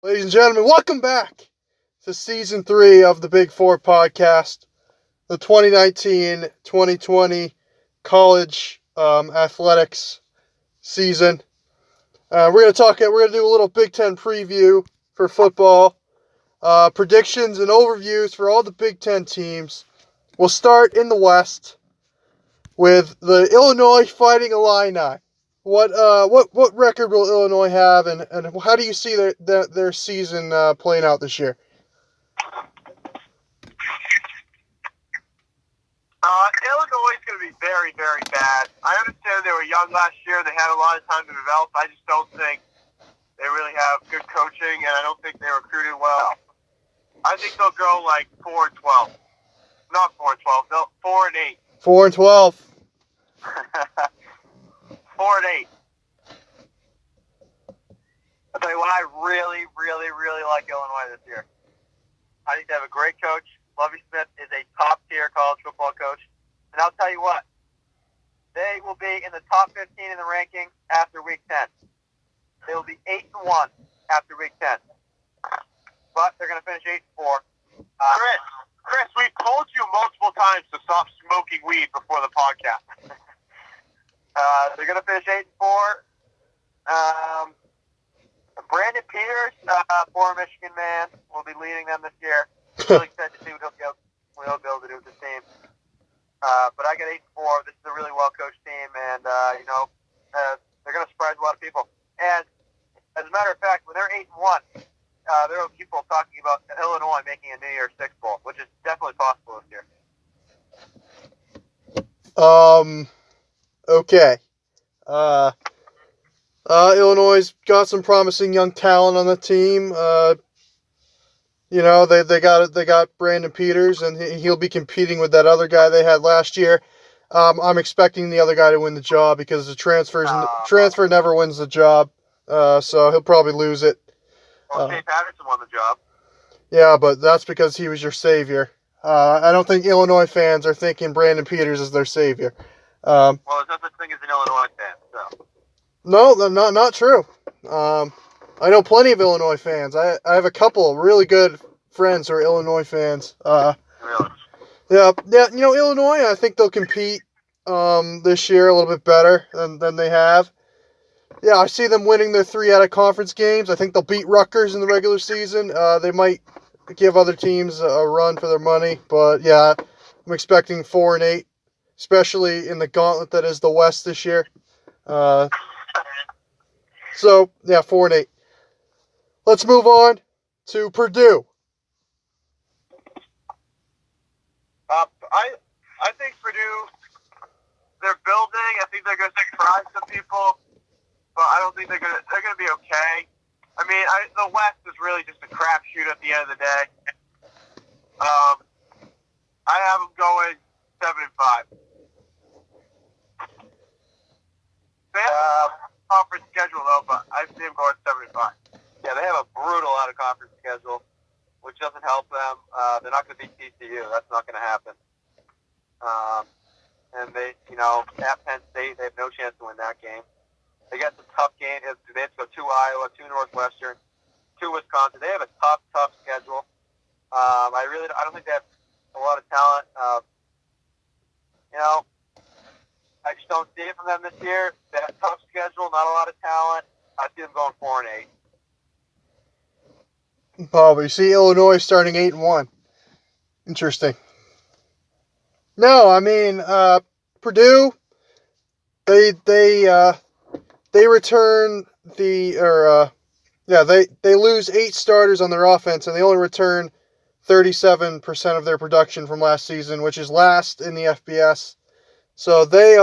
Ladies and gentlemen, welcome back to Season 3 of the Big Four podcast, the 2019-2020 college athletics season. We're going to do a little Big Ten preview for football, predictions and overviews for all the Big Ten teams. We'll start in the West with the Illinois Fighting Illini. What record will Illinois have, and how do you see their season playing out this year? Illinois is going to be very, very bad. I understand they were young last year. They had a lot of time to develop. I just don't think they really have good coaching, and I don't think they recruited well. I think they'll go like 4-12. Not 4-12. They'll 4-8. 4-12. 4-8. I'll tell you what, I really, really, really like Illinois this year. I think they have a great coach. Lovie Smith is a top-tier college football coach. And I'll tell you what, they will be in the top 15 in the rankings after Week 10. They will be 8-1 after Week 10. But they're going to finish 8-4. Chris, we've told you multiple times to stop smoking weed before the podcast. They're going to finish 8-4. Brandon Peters, former Michigan man, will be leading them this year. Really excited to see what he'll be able to do with the team. But I got 8-4. This is a really well-coached team, and they're going to surprise a lot of people. And as a matter of fact, when they're 8-1, there are people talking about Illinois making a New Year's Six Bowl, which is definitely possible this year. Okay. Illinois got some promising young talent on the team. They got Brandon Peters, and he'll be competing with that other guy they had last year. I'm expecting the other guy to win the job because the transfer never wins the job. So he'll probably lose it. Well, Shea Patterson won the job. Yeah, but that's because he was your savior. I don't think Illinois fans are thinking Brandon Peters is their savior. Well, there's no such thing as an Illinois fan, so. No, not true. I know plenty of Illinois fans. I have a couple really good friends who are Illinois fans. Really? Yeah. Illinois, I think they'll compete this year a little bit better than they have. Yeah, I see them winning their 3 out of conference games. I think they'll beat Rutgers in the regular season. They might give other teams a run for their money, but yeah, I'm expecting 4-8, especially in the gauntlet that is the West this year. So yeah, 4-8. Let's move on to Purdue. I think Purdue, they're building. I think they're going to surprise some people, but I don't think they're going to be okay. I mean, the West is really just a crapshoot at the end of the day. I have them going 7-5. They have a conference schedule though, but I see them going 7-5. Yeah, they have a brutal out of conference schedule, which doesn't help them. They're not going to beat TCU. That's not going to happen. And they, at Penn State, they have no chance to win that game. They got some tough games. They have to go to Iowa, to Northwestern, to Wisconsin. They have a tough schedule. I don't think they have a lot of talent. I just don't see it from them this year. They have a tough schedule, not a lot of talent. I see them going 4-8. Oh, but you see Illinois starting 8-1. Interesting. No, I mean Purdue. They return they lose 8 starters on their offense, and they only return 37% of their production from last season, which is last in the FBS. So they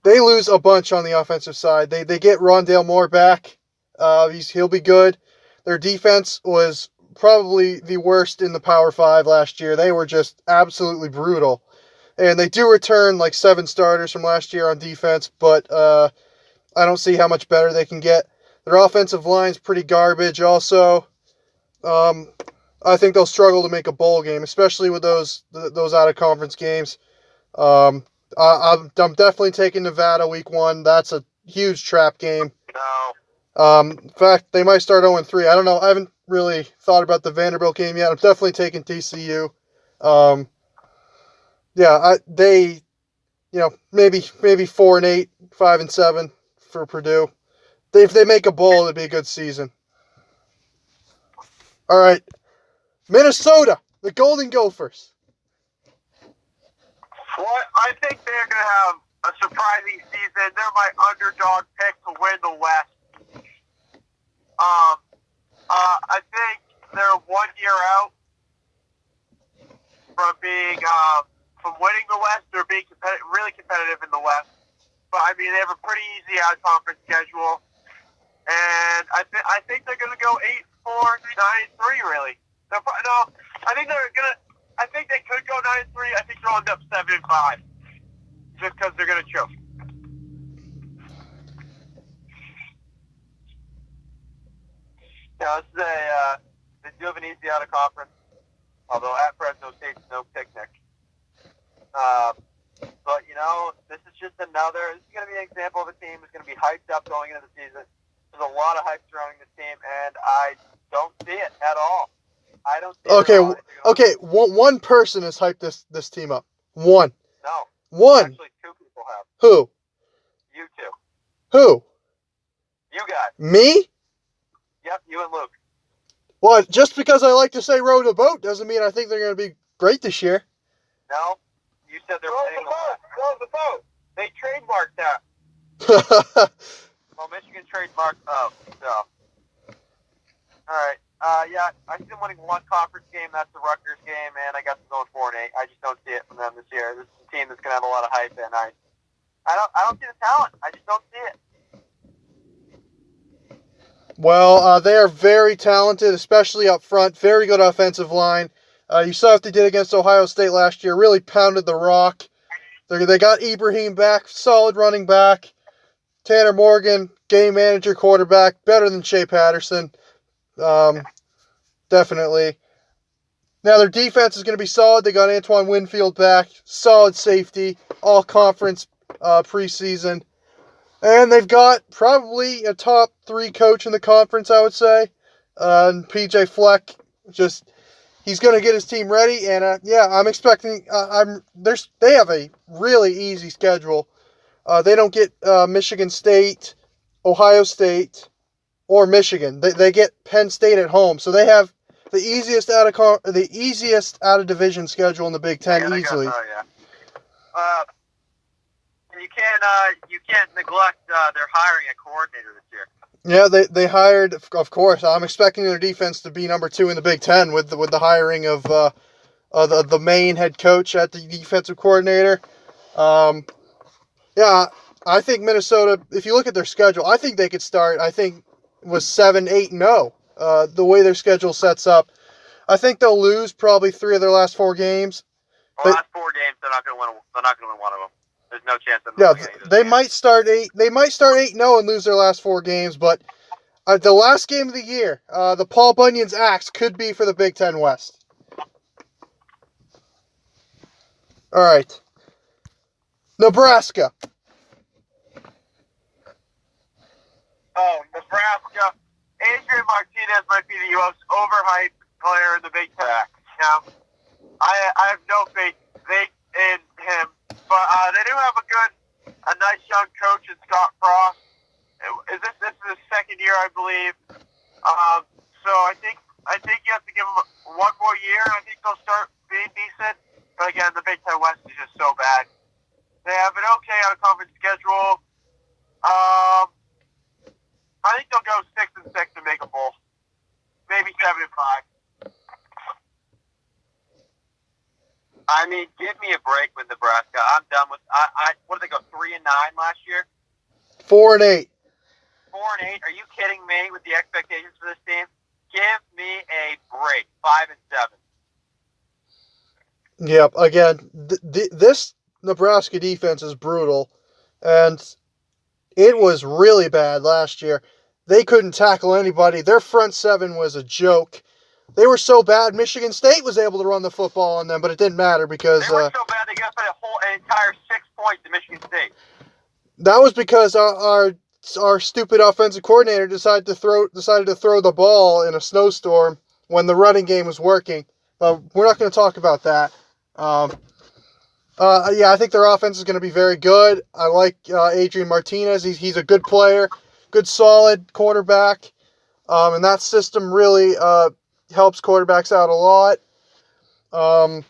lose a bunch on the offensive side. They get Rondale Moore back. He'll be good. Their defense was probably the worst in the Power 5 last year. They were just absolutely brutal. And they do return like 7 starters from last year on defense, but I don't see how much better they can get. Their offensive line's pretty garbage also. I think they'll struggle to make a bowl game, especially with those out-of-conference games. I'm definitely taking Nevada week 1. That's a huge trap game. No. In fact, they might start 0-3. I don't know. I haven't really thought about the Vanderbilt game yet. I'm definitely taking TCU. They, maybe 4-8, 5-7 for Purdue. If they make a bowl, it'd be a good season. All right, Minnesota, the Golden Gophers. Well, I think they're going to have a surprising season. They're my underdog pick to win the West. I think they're 1 year out from being from winning the West. They're being really competitive in the West. But I mean, they have a pretty easy out-conference schedule, and I think they're going to go 8-4, 9-3. Really, I think they're going to. I think they could go 9-3. I think they'll end up 7-5, just because they're going to choke. Yeah, they do have an easy out of conference, although at Fresno State's no picnic. But this is just this is going to be an example of a team that's going to be hyped up going into the season. There's a lot of hype surrounding this team, and I don't see it at all. I don't see it at all. Okay. One person has hyped this team up. One. No. One. Actually, two people have. Who? You two. Who? You guys. Me? Yep, you and Luke. Well, just because I like to say row the boat doesn't mean I think they're going to be great this year. No, you said they're playing row the boat. They trademarked that. Well, Michigan trademarked up. So, all right. I see them winning one conference game. That's the Rutgers game, and I got them going 4-8. I just don't see it from them this year. This is a team that's going to have a lot of hype, and I don't see the talent. I just don't see it. Well, they are very talented, especially up front. Very good offensive line. You saw what they did against Ohio State last year. Really pounded the rock. They got Ibrahim back, solid running back. Tanner Morgan, game manager, quarterback, better than Shea Patterson. Definitely. Now their defense is going to be solid. They got Antoine Winfield back, solid safety, all conference preseason. And they've got probably a top 3 coach in the conference, I would say. And PJ Fleck, he's going to get his team ready. And I'm expecting. They have a really easy schedule. They don't get Michigan State, Ohio State, or Michigan. They get Penn State at home, so they have the easiest out of division schedule in the Big Ten easily. You can't neglect their hiring a coordinator this year. Yeah, they hired, of course. I'm expecting their defense to be number 2 in the Big Ten with the hiring of the main head coach at the defensive coordinator. I think Minnesota. If you look at their schedule, I think they could start. I think was 7-8-0. The way their schedule sets up, I think they'll lose probably 3 of their last 4 games. Last 4 games, they're not going to win. They're not going to win one of them. There's no chance of them. They might start 8. They might start 8-0 and lose their last 4 games. But the last game of the year, the Paul Bunyan's axe could be for the Big Ten West. All right, Nebraska. Oh, Nebraska. Adrian Martinez might be the most overhyped player in the Big Ten. I have no faith in him, but they do have a nice young coach in Scott Frost. This is his second year, I believe. So I think you have to give him one more year, and I think they'll start being decent. But again, the Big Ten West is just so bad. They have an okay out-of-conference schedule. I think they'll go 6-6 and make a bowl. Maybe 7-5. I mean, give me a break with Nebraska. I'm done with. What did they go 3-9 last year? 4-8. 4-8. Are you kidding me with the expectations for this team? Give me a break. 5-7. Yep. Again, this Nebraska defense is brutal, and it was really bad last year. They couldn't tackle anybody. Their front 7 was a joke. They were so bad, Michigan State was able to run the football on them, but it didn't matter because... They were so bad, they got an entire 6 points to Michigan State. That was because our our stupid offensive coordinator decided to throw the ball in a snowstorm when the running game was working. But we're not going to talk about that. I think their offense is going to be very good. I like Adrian Martinez. He's a good player, good solid quarterback, and that system really helps quarterbacks out a lot. I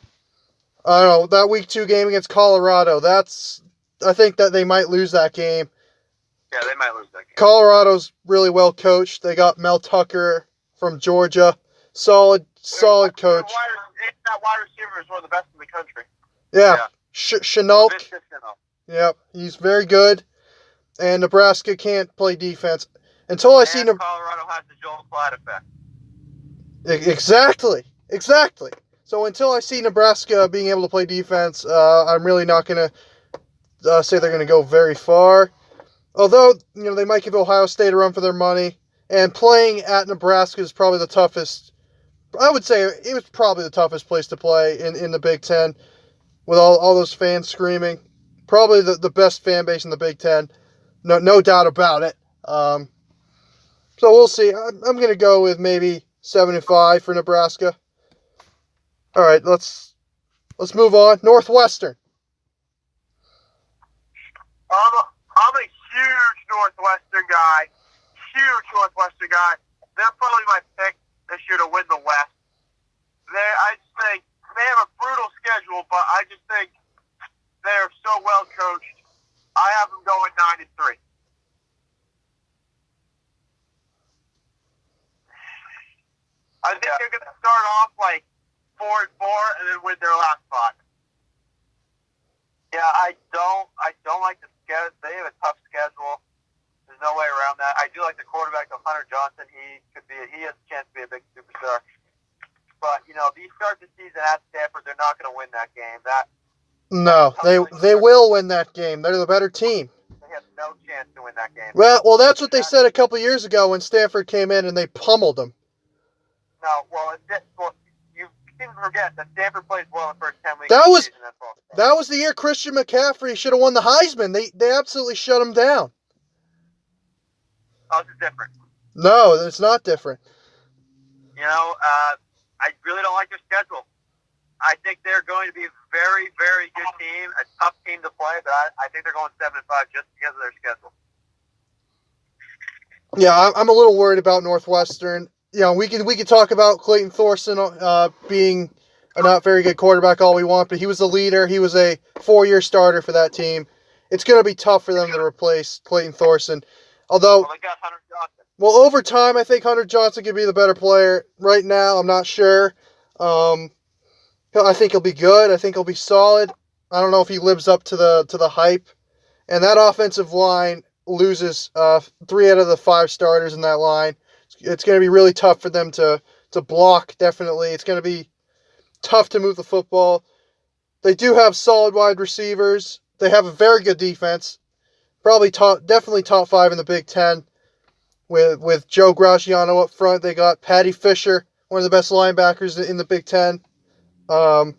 don't know, that week 2 game against Colorado. I think that they might lose that game. Yeah, they might lose that game. Colorado's really well coached. They got Mel Tucker from Georgia, solid coach. That wide receiver is one of the best in the country. Yeah. Chenault. Yep, he's very good. And Nebraska can't play defense. Colorado has the Joel Klatt effect. Exactly. So until I see Nebraska being able to play defense, I'm really not going to say they're going to go very far. Although, they might give Ohio State a run for their money. And playing at Nebraska is probably the toughest. I would say it was probably the toughest place to play in the Big Ten. With all those fans screaming. Probably the best fan base in the Big Ten. No doubt about it. So we'll see. I'm going to go with maybe 7-5 for Nebraska. All right, let's move on. Northwestern. I'm a huge Northwestern guy. They're probably my pick this year to win the West. I just think they have a brutal schedule, but I just think they're so well coached. I have them going 9-3. I think they're going to start off like 4-4 and then win their last 5. Yeah, I don't like the schedule. They have a tough schedule. There's no way around that. I do like the quarterback of Hunter Johnson. He has a chance to be a big superstar. But if you start the season at Stanford, they're not going to win that game. No, they will win that game. They're the better team. They have no chance to win that game. Well, that's what they said a couple years ago when Stanford came in and they pummeled them. No, you didn't forget that Stanford plays well in the first 10 weeks. That was the year Christian McCaffrey should have won the Heisman. They absolutely shut him down. Oh, this is different. No, it's not different. I really don't like their schedule. I think they're going to be a very, very good team, a tough team to play, but I think they're going 7-5 just because of their schedule. Yeah, I'm a little worried about Northwestern. We can talk about Clayton Thorson being a not very good quarterback all we want, but he was the leader. He was a 4-year starter for that team. It's going to be tough for them to replace Clayton Thorson. Although, they got Hunter Johnson. Well, over time, I think Hunter Johnson could be the better player. Right now, I'm not sure. I think he'll be good. I think he'll be solid. I don't know if he lives up to the hype. And that offensive line loses 3 out of the 5 starters in that line. It's going to be really tough for them to block, definitely. It's going to be tough to move the football. They do have solid wide receivers. They have a very good defense. Definitely top 5 in the Big Ten. With Joe Graziano up front, they got Patty Fisher, one of the best linebackers in the Big Ten. But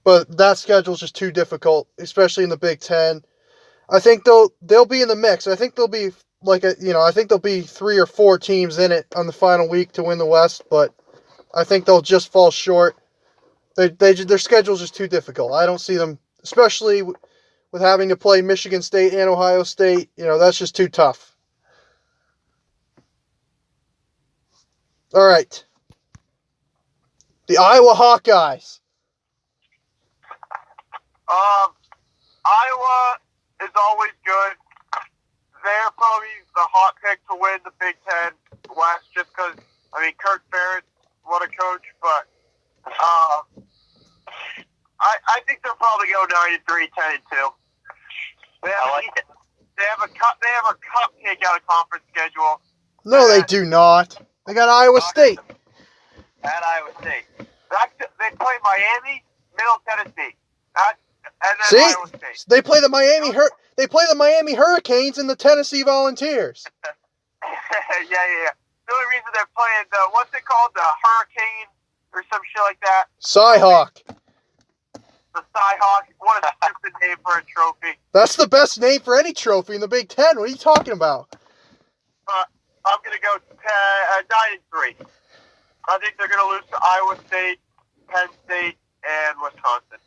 that schedule's just too difficult, especially in the Big Ten. I think they'll be in the mix. I think they'll be I think there'll be 3 or 4 teams in it on the final week to win the West, but I think they'll just fall short. Their schedule's just too difficult. I don't see them, especially with having to play Michigan State and Ohio State. That's just too tough. All right. The Iowa Hawkeyes. Iowa is always good. They're probably the hot pick to win the Big Ten West just because, Kirk Ferentz, what a coach, but I think they'll probably go 9-3, 10-2. They have a cupcake out of conference schedule. No, they do not. They got Iowa State. At Iowa State. They play Miami, Middle Tennessee. And then Iowa State. They play the Miami Hurricanes and the Tennessee Volunteers. Yeah. The only reason they're playing what's it called? The Hurricane or some shit like that? Cyhawk. The Cyhawk. What a stupid name for a trophy. That's the best name for any trophy in the Big Ten. What are you talking about? I'm going to go 9-3. I think they're going to lose to Iowa State, Penn State, and Wisconsin.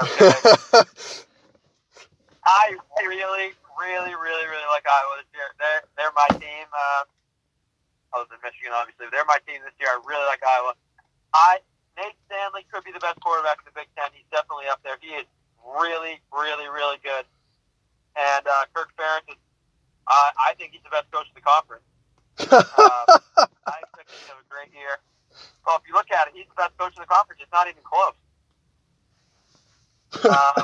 Okay. I really, really, really, really like Iowa this year. They're my team. Other than Michigan, obviously, they're my team this year. I really like Iowa. Nate Stanley could be the best quarterback in the Big Ten. He's definitely up there. He is really, really, really good. And Kirk Ferentz is, I think he's the best coach in the conference. I expect him to have a great year. Well, if you look at it, he's the best coach in the conference. It's not even close. I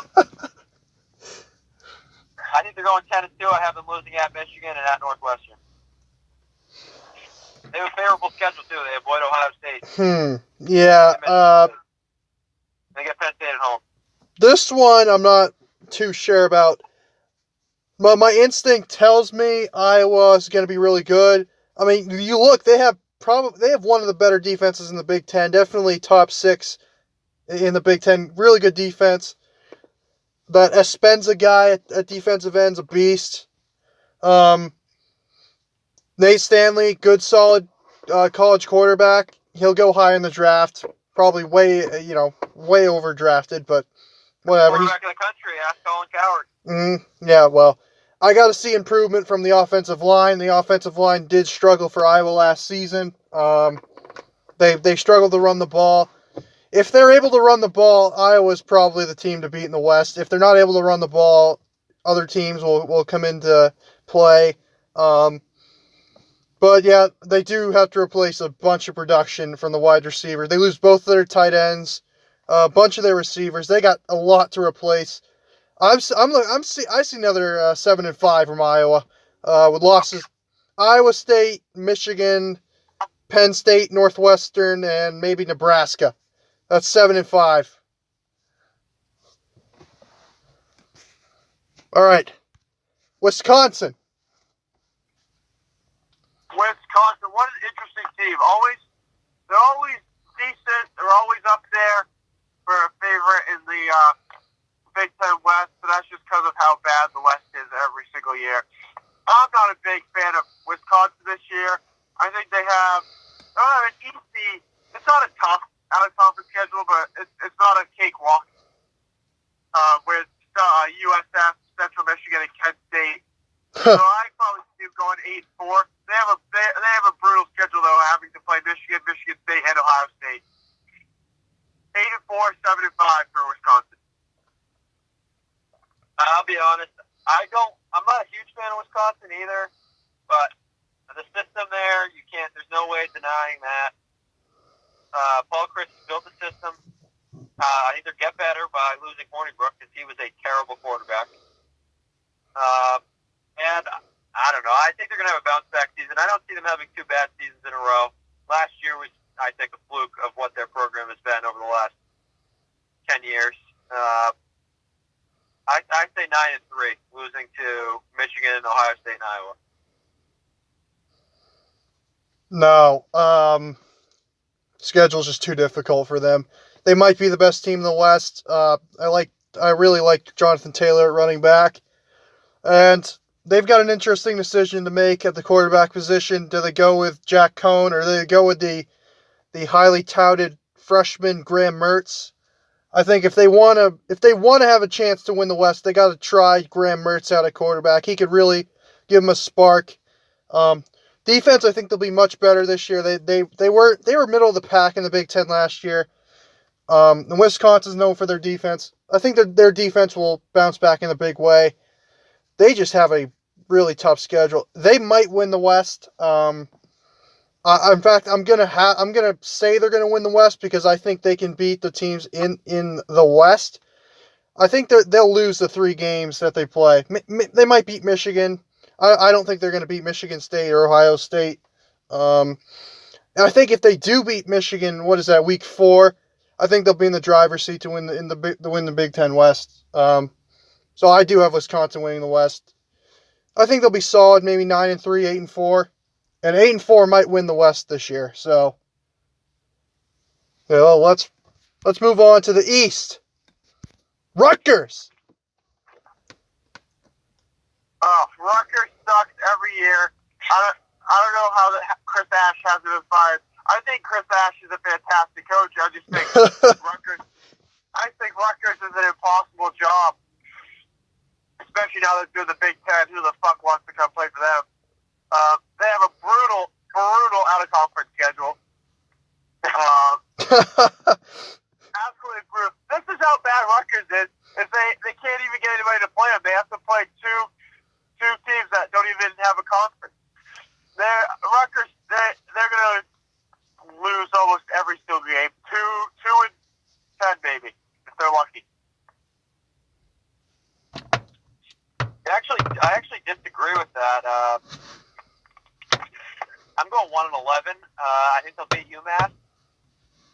think they're going 10-2. I have them losing at Michigan and at Northwestern. They have a favorable schedule too. They avoid Ohio State. Yeah. They get Penn State at home. This one I'm not too sure about. But my instinct tells me Iowa is going to be really good. I mean, you look, they have one of the better defenses in the Big Ten. Definitely top 6 in the Big Ten. Really good defense. That Espenza guy at defensive end's a beast. Nate Stanley, good, solid college quarterback. He'll go high in the draft. Probably way overdrafted, but whatever. Quarterback of the country, ask Colin Coward. Yeah, well, I got to see improvement from the offensive line. The offensive line did struggle for Iowa last season. They struggled to run the ball. If they're able to run the ball, Iowa's probably the team to beat in the West. If they're not able to run the ball, other teams will come into play. But yeah, they do have to replace a bunch of production from the wide receiver. They lose both of their tight ends, a bunch of their receivers. They got a lot to replace. I see another 7-5 from Iowa with losses. Iowa State, Michigan, Penn State, Northwestern, and maybe Nebraska. That's 7-5. All right, Wisconsin. Wisconsin, what an interesting team. They're always decent. They're always up there for a favorite in the Big Ten West, but that's just because of how bad the West is every single year. I'm not a big fan of Wisconsin this year. I think they have an easy. It's not a tough out-of-conference schedule, but it's not a cakewalk. With USF, Central Michigan, and Kent State. So I probably see them going 8-4. They have a brutal schedule though, having to play Michigan, Michigan State, and Ohio State. 8-4, 7-5 for Wisconsin. I'll be honest, I'm not a huge fan of Wisconsin either, but the system there, there's no way denying that. Paul Chris built the system. I think they'll get better by losing Hornibrook because he was a terrible quarterback. And I don't know. I think they're going to have a bounce-back season. I don't see them having 2 bad seasons in a row. Last year was, I think, a fluke of what their program has been over the last 10 years. I say 9-3, losing to Michigan, Ohio State, and Iowa. No. Schedule's just too difficult for them. They might be the best team in the West. I really like Jonathan Taylor at running back. And they've got an interesting decision to make at the quarterback position. Do they go with Jack Cohn or do they go with the highly touted freshman Graham Mertz? I think if they want to have a chance to win the West, they got to try Graham Mertz out at quarterback. He could really give them a spark. Defense, I think they'll be much better this year. They were middle of the pack in the Big Ten last year. And Wisconsin's known for their defense. I think their defense will bounce back in a big way. They just have a really tough schedule. They might win the West. In fact, I'm gonna say they're gonna win the West because I think they can beat the teams in the West. I think they'll lose the 3 games that they play. They might beat Michigan. I don't think they're gonna beat Michigan State or Ohio State. And I think if they do beat Michigan, what is that, week 4? I think they'll be in the driver's seat to win the Big Ten West. So I do have Wisconsin winning the West. I think they'll be solid, maybe 9-3, 8-4. And 8-4 might win the West this year. So, let's move on to the East. Rutgers. Rutgers sucks every year. I don't know how Chris Ash hasn't been fired. I think Chris Ash is a fantastic coach. I just think Rutgers. I think Rutgers is an impossible job, especially now that they're the Big Ten. Who the fuck wants to come play for them? They have a brutal out of conference schedule. Absolutely brutal. This is how bad Rutgers is. Is they can't even get anybody to play them. They have to play two teams that don't even have a conference. Rutgers, they're gonna lose almost every single game. 2-10 maybe if they're lucky. I actually disagree with that. I'm going 1-11. I think they'll beat UMass.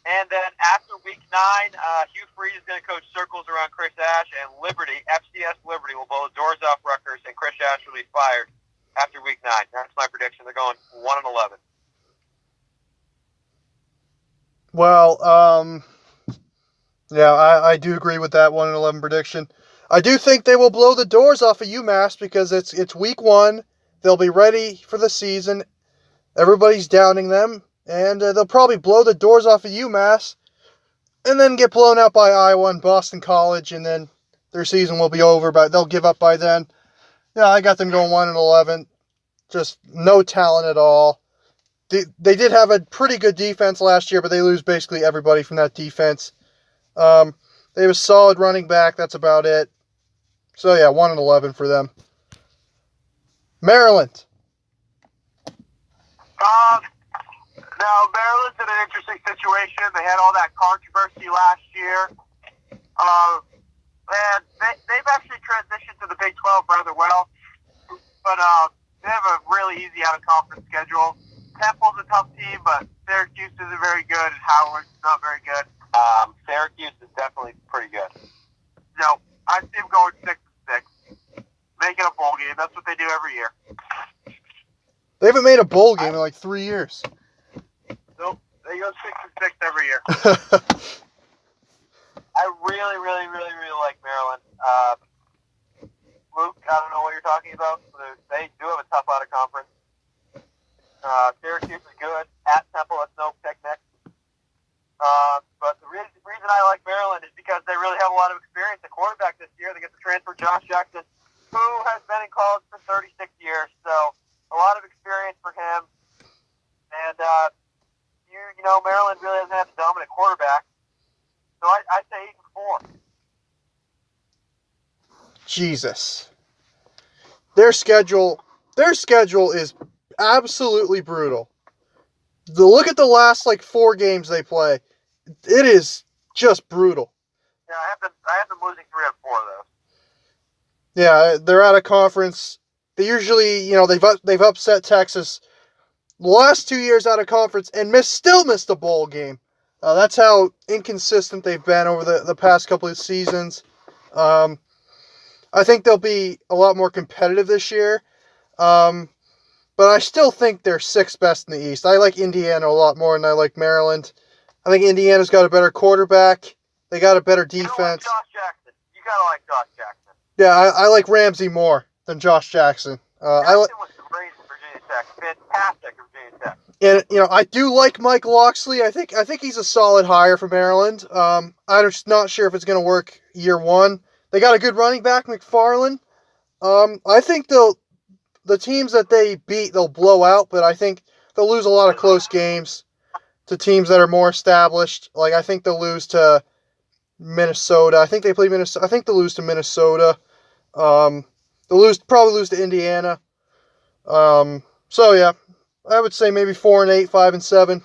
And then after week 9, Hugh Freeze is going to coach circles around Chris Ash, and FCS Liberty will blow the doors off Rutgers, and Chris Ash will be fired after week 9. That's my prediction. They're going 1-11. Well, yeah, I do agree with that 1-11 prediction. I do think they will blow the doors off of UMass because it's week 1. They'll be ready for the season. Everybody's downing them. And they'll probably blow the doors off of UMass and then get blown out by Iowa and Boston College, and then their season will be over, but they'll give up by then. Yeah, I got them going 1-11. Just no talent at all. They did have a pretty good defense last year, but they lose basically everybody from that defense. They have a solid running back. That's about it. So, yeah, 1-11 for them. Maryland. Now, Maryland's in an interesting situation. They had all that controversy last year. And they've actually transitioned to the Big 12 rather well. But they have a really easy out-of-conference schedule. Temple's a tough team, but Syracuse isn't very good, and Howard's not very good. Syracuse is definitely pretty good. No, I see them going 6-6. Making a bowl game. That's what they do every year. They haven't made a bowl game in like 3 years. Nope, they go 6-6 every year. I really like Maryland. Luke, I don't know what you're talking about. They do have a tough out of conference. Syracuse is good. At Temple, that's no picnic. But the reason I like Maryland is because they really have a lot of experience at quarterback this year. They get the transfer Josh Jackson, who has been in college for 36 years. So a lot of experience for him. And you know, Maryland really hasn't had a dominant quarterback. So I say 8-4. Jesus. Their schedule is absolutely brutal. Look at the last 4 games they play. It is just brutal. Yeah, I have them losing 3 out of 4 though. Yeah, they're out of conference. They usually, they've upset Texas the last 2 years out of conference and still missed a bowl game. That's how inconsistent they've been over the past couple of seasons. I think they'll be a lot more competitive this year. But I still think they're 6th best in the East. I like Indiana a lot more than I like Maryland. I think Indiana's got a better quarterback. They got a better defense. You don't like Josh Jackson. You gotta like Josh Jackson. Yeah, I like Ramsey more than Josh Jackson. Jackson was great at Virginia Tech. Fantastic at Virginia Tech. And I do like Mike Locksley. I think he's a solid hire for Maryland. I'm just not sure if it's going to work year 1. They got a good running back, McFarland. I think the teams that they beat, they'll blow out, but I think they'll lose a lot of close games to teams that are more established. I think they'll lose to Minnesota. I think they play Minnesota. I think they'll lose to Minnesota. They'll probably lose to Indiana. So yeah, I would say maybe 4-8, 5-7.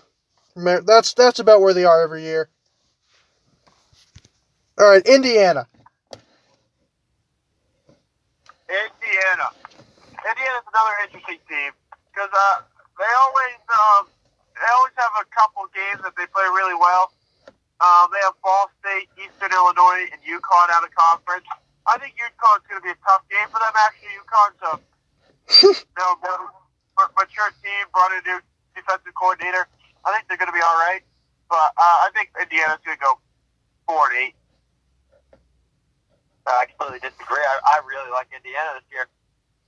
That's about where they are every year. All right, Indiana's another interesting team because they always have a couple games that they play really well. They have Ball State, Eastern Illinois, and UConn out of conference. I think UConn's going to be a tough game for them. Actually, UConn's a mature team, brought in a new defensive coordinator. I think they're going to be all right, but I think Indiana's going to go 4-8. I completely disagree. I really like Indiana this year.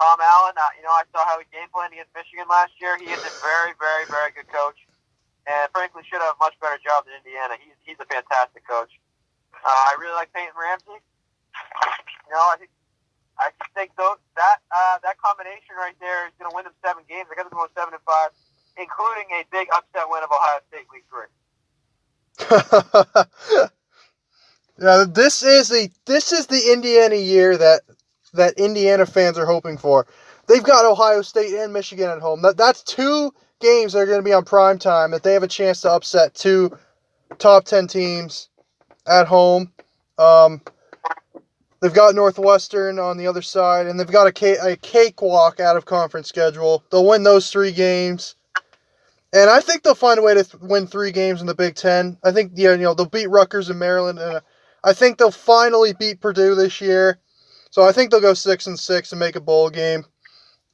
Tom Allen, I saw how he game planned against Michigan last year. He is a very, very, very good coach, and frankly should have a much better job than Indiana. He's a fantastic coach. I really like Peyton Ramsey. I just think that combination right there is going to win them 7 games. They're going to go 7-5, including a big upset win of Ohio State week 3. Yeah, this is the Indiana year that Indiana fans are hoping for. They've got Ohio State and Michigan at home. That's 2 games that are going to be on prime time that they have a chance to upset 2 top 10 teams at home. They've got Northwestern on the other side, and they've got a cakewalk out of conference schedule. They'll win those 3 games. And I think they'll find a way to win 3 games in the Big Ten. I think they'll beat Rutgers and Maryland, and I think they'll finally beat Purdue this year. So I think they'll go 6-6 and make a bowl game.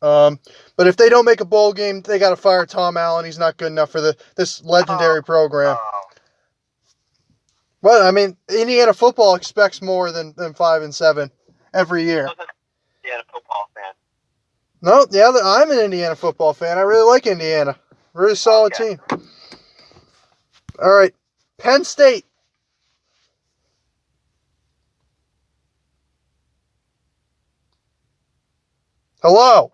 But if they don't make a bowl game, they got to fire Tom Allen. He's not good enough for this legendary program. Well, I mean, Indiana football expects more than 5-7 every year. Indiana football fan. No, yeah, I'm an Indiana football fan. I really like Indiana. Really solid team. All right, Penn State. Hello.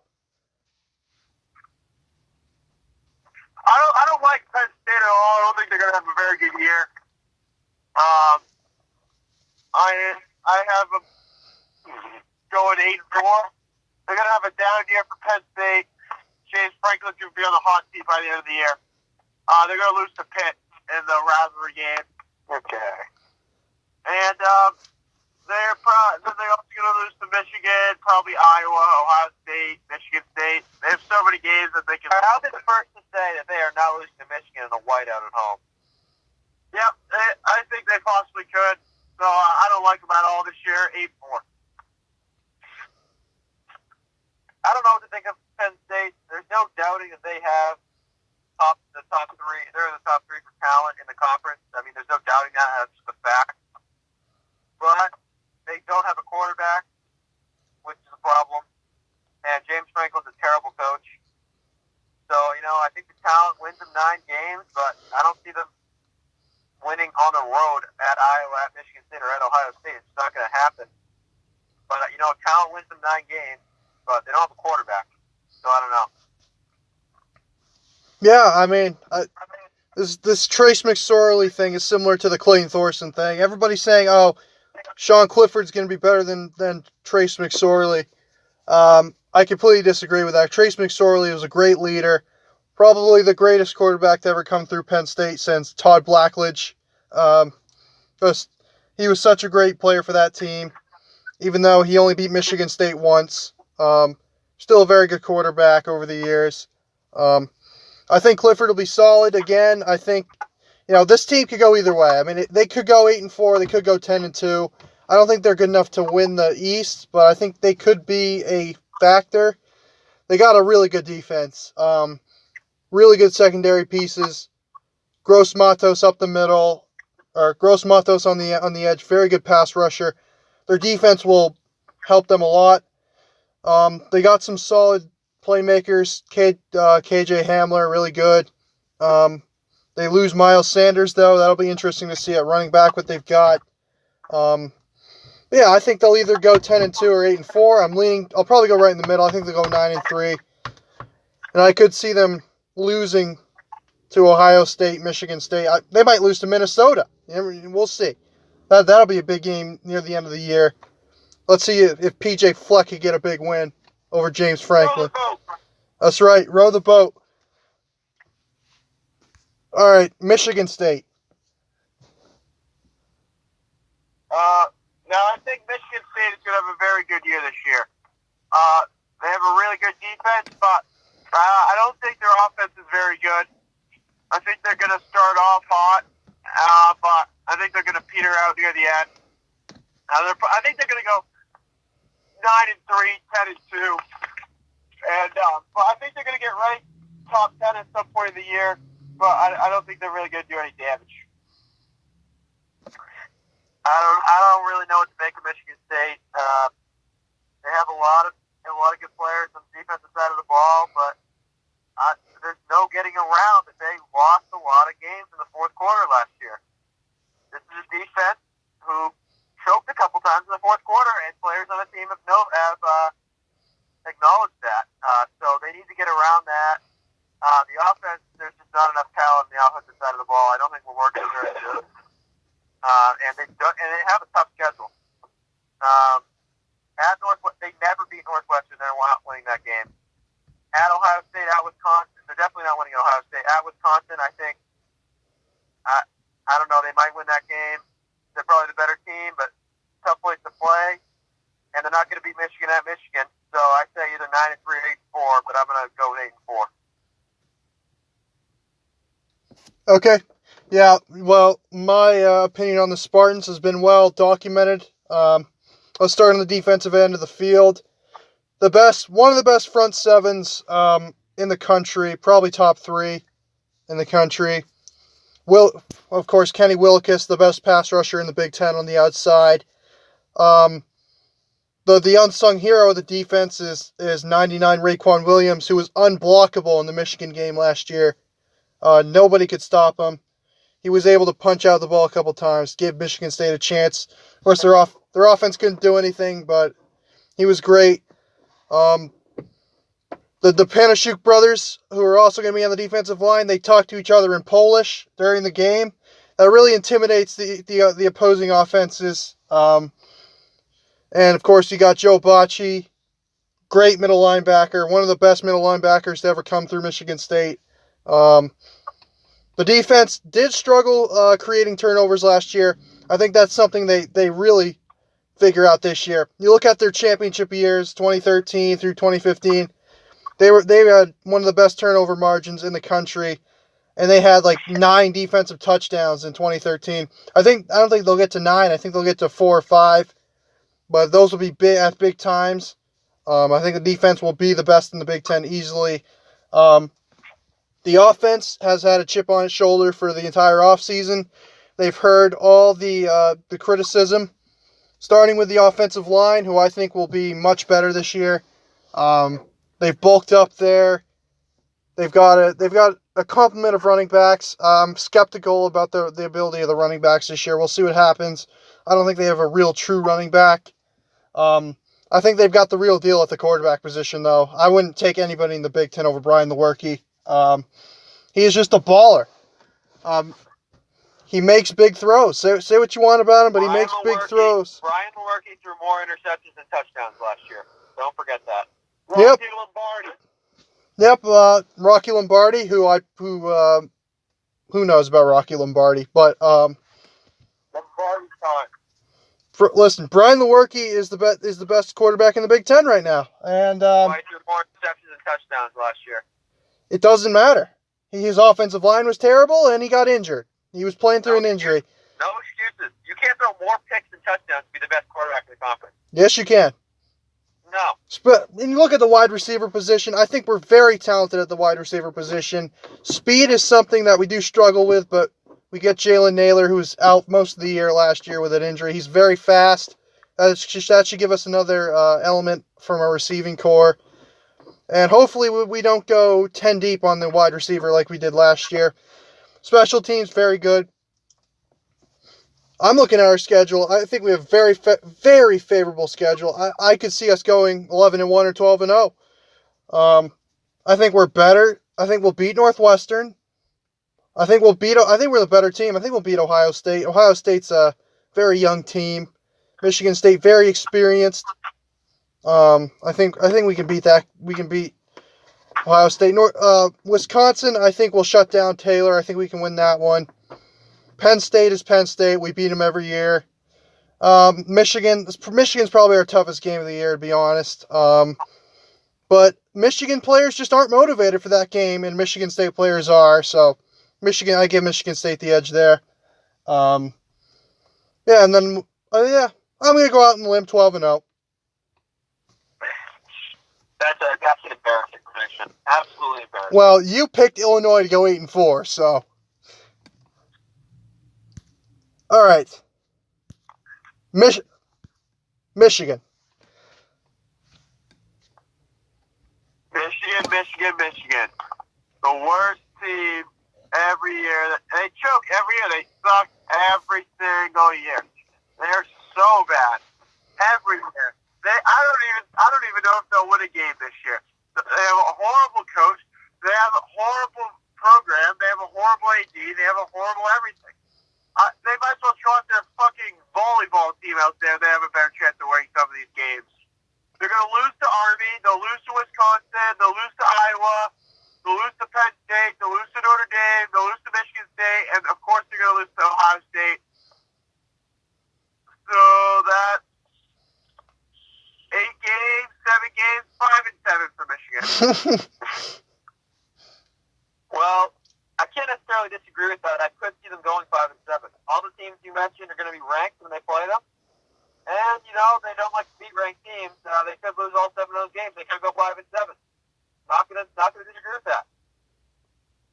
I don't like Penn State at all. I don't think they're going to have a very good year. I have them going 8-4. They're going to have a down year for Penn State. James Franklin's going to be on the hot seat by the end of the year. They're going to lose to Pitt in the rivalry game. Okay. And they're also going to lose to Michigan, probably Iowa, Ohio State, Michigan State. They have so many games that they can. I'll be the first to say that they are not losing to Michigan in a whiteout at home. Yep, I think they possibly could. So I don't like them at all this year. 8-4. I don't know what to think of Penn State. There's no doubting that they have the top 3. They're in the top 3 for talent in the conference. I mean, there's no doubting that. That's just a fact. But they don't have a quarterback, which is a problem. And James Franklin's a terrible coach. So, I think the talent wins them 9 games, but I don't see them winning on the road at Iowa, at Michigan State, or at Ohio State. It's not going to happen. But, talent wins them 9 games, but they don't have a quarterback. So I don't know. Yeah, I mean, this Trace McSorley thing is similar to the Clayton Thorson thing. Everybody's saying, oh, Sean Clifford's going to be better than Trace McSorley. I completely disagree with that. Trace McSorley was a great leader, probably the greatest quarterback to ever come through Penn State since Todd Blackledge. He was such a great player for that team, even though he only beat Michigan State once. Still a very good quarterback over the years. I think Clifford will be solid again. I think, this team could go either way. I mean, they could go 8-4. They could go 10-2. I don't think they're good enough to win the East, but I think they could be a factor. They got a really good defense. Really good secondary pieces. Gross Matos up the middle, or Gross Matos on the edge. Very good pass rusher. Their defense will help them a lot. They got some solid playmakers. KJ Hamler, really good. They lose Miles Sanders, though. That'll be interesting to see at running back what they've got. Yeah, I think they'll either go 10-2 or 8-4. I'll probably go right in the middle. I think they'll go 9-3. And I could see them losing to Ohio State, Michigan State. They might lose to Minnesota. We'll see. That'll be a big game near the end of the year. Let's see if PJ Fleck could get a big win over James Franklin. That's right. Row the boat. All right. Michigan State. Now, I think Michigan State is going to have a very good year this year. They have a really good defense, but I don't think their offense is very good. I think they're going to start off hot, but I think they're going to peter out near the end. I think they're going to go 9-3, 10-2, but I think they're going to get ranked top 10 at some point in the year. But I don't think they're really going to do any damage. I don't really know what to make of Michigan State. They have a lot of good players on the defensive side of the ball, but there's no getting around that they lost a lot of games in the fourth quarter last year. This is a defense who choked a couple times in the fourth quarter, and players on the team have acknowledged that. So they need to get around that. The offense, there's just not enough talent on the offensive side of the ball. I don't think we're working very good. And they have a tough schedule. At they never beat Northwestern. They're not winning that game. At Ohio State, at Wisconsin, they're definitely not winning Ohio State. At Wisconsin, I think, I don't know, they might win that game. They're probably the better team, but tough place to play. And they're not going to beat Michigan at Michigan. So I say either 9-3 or 8-4, but I'm going to go with 8-4. Okay. Yeah, well, my opinion on the Spartans has been well documented. Let's start on the defensive end of the field. One of the best front sevens in the country, probably top 3 in the country. Of course, Kenny Willekes, the best pass rusher in the Big Ten on the outside. The unsung hero of the defense is 99 Raekwon Williams, who was unblockable in the Michigan game last year. Nobody could stop him. He was able to punch out the ball a couple times, give Michigan State a chance. Of course, their offense couldn't do anything, but he was great. The Panasiuk brothers, who are also going to be on the defensive line, they talk to each other in Polish during the game. That really intimidates the opposing offenses. And, of course, you got Joe Bocci, great middle linebacker, one of the best middle linebackers to ever come through Michigan State. The defense did struggle creating turnovers last year. I think that's something they really figure out this year. You look at their championship years, 2013 through 2015, they had one of the best turnover margins in the country, and they had like 9 defensive touchdowns in 2013. I don't think they'll get to 9. I think they'll get to 4 or 5, but those will be big times. I think the defense will be the best in the Big Ten easily. The offense has had a chip on its shoulder for the entire offseason. They've heard all the criticism, starting with the offensive line, who I think will be much better this year. They've bulked up there. They've got a complement of running backs. I'm skeptical about the ability of the running backs this year. We'll see what happens. I don't think they have a real true running back. I think they've got the real deal at the quarterback position, though. I wouldn't take anybody in the Big Ten over Brian Lewerke. He is just a baller. He makes big throws. Say what you want about him, but he makes big throws. Brian Lewerke threw more interceptions than touchdowns last year. Don't forget that. Yep. Rocky Lombardi. Yep. Rocky Lombardi, who knows about Rocky Lombardi, but Lombardi's time. Listen, Brian Lewerke is the best quarterback in the Big Ten right now, and He threw more interceptions than touchdowns last year. It doesn't matter. His offensive line was terrible, and he got injured. He was playing through an injury. No excuses. You can't throw more picks than touchdowns to be the best quarterback in the conference. Yes, you can. No. When you look at the wide receiver position, I think we're very talented at the wide receiver position. Speed is something that we do struggle with, but we get Jalen Naylor, who was out most of the year last year with an injury. He's very fast. That should give us another element from our receiving core. And hopefully we don't go 10 deep on the wide receiver like we did last year. Special teams, very good. I'm looking at our schedule. I think we have very favorable schedule. I could see us going 11-1 or 12-0. I think we're better. I think we'll beat Northwestern. I think we're the better team. I think we'll beat Ohio State. Ohio State's a very young team. Michigan State, very experienced. I think we can beat that. We can beat Ohio State. Wisconsin, I think we'll shut down Taylor. I think we can win that one. Penn State is Penn State. We beat them every year. Michigan's probably our toughest game of the year, to be honest. But Michigan players just aren't motivated for that game, and Michigan State players are. So I give Michigan State the edge there. And then I'm going to go out and limb 12-0. That's an embarrassing prediction. Absolutely embarrassing. Well, you picked Illinois to go 8-4, so. All right. Michigan. Michigan. The worst team every year. They choke every year. They suck every single year. They're so bad every year. I don't even know if they'll win a game this year. They have a horrible coach. They have a horrible program. They have a horrible AD. They have a horrible everything. They might as well trot their fucking volleyball team out there. They have a better chance of winning some of these games. They're going to lose to Army. They'll lose to Wisconsin. They'll lose to Iowa. They'll lose to Penn State. They'll lose to Notre Dame. They'll lose to Michigan State. And, of course, they're going to lose to Ohio State. So that's 8 games, 7 games, 5-7 for Michigan. Well, I can't necessarily disagree with that. I could see them going 5-7. All the teams you mentioned are going to be ranked when they play them. And, they don't like to beat ranked teams. They could lose all 7 of those games. They could go 5-7. Not gonna disagree with that.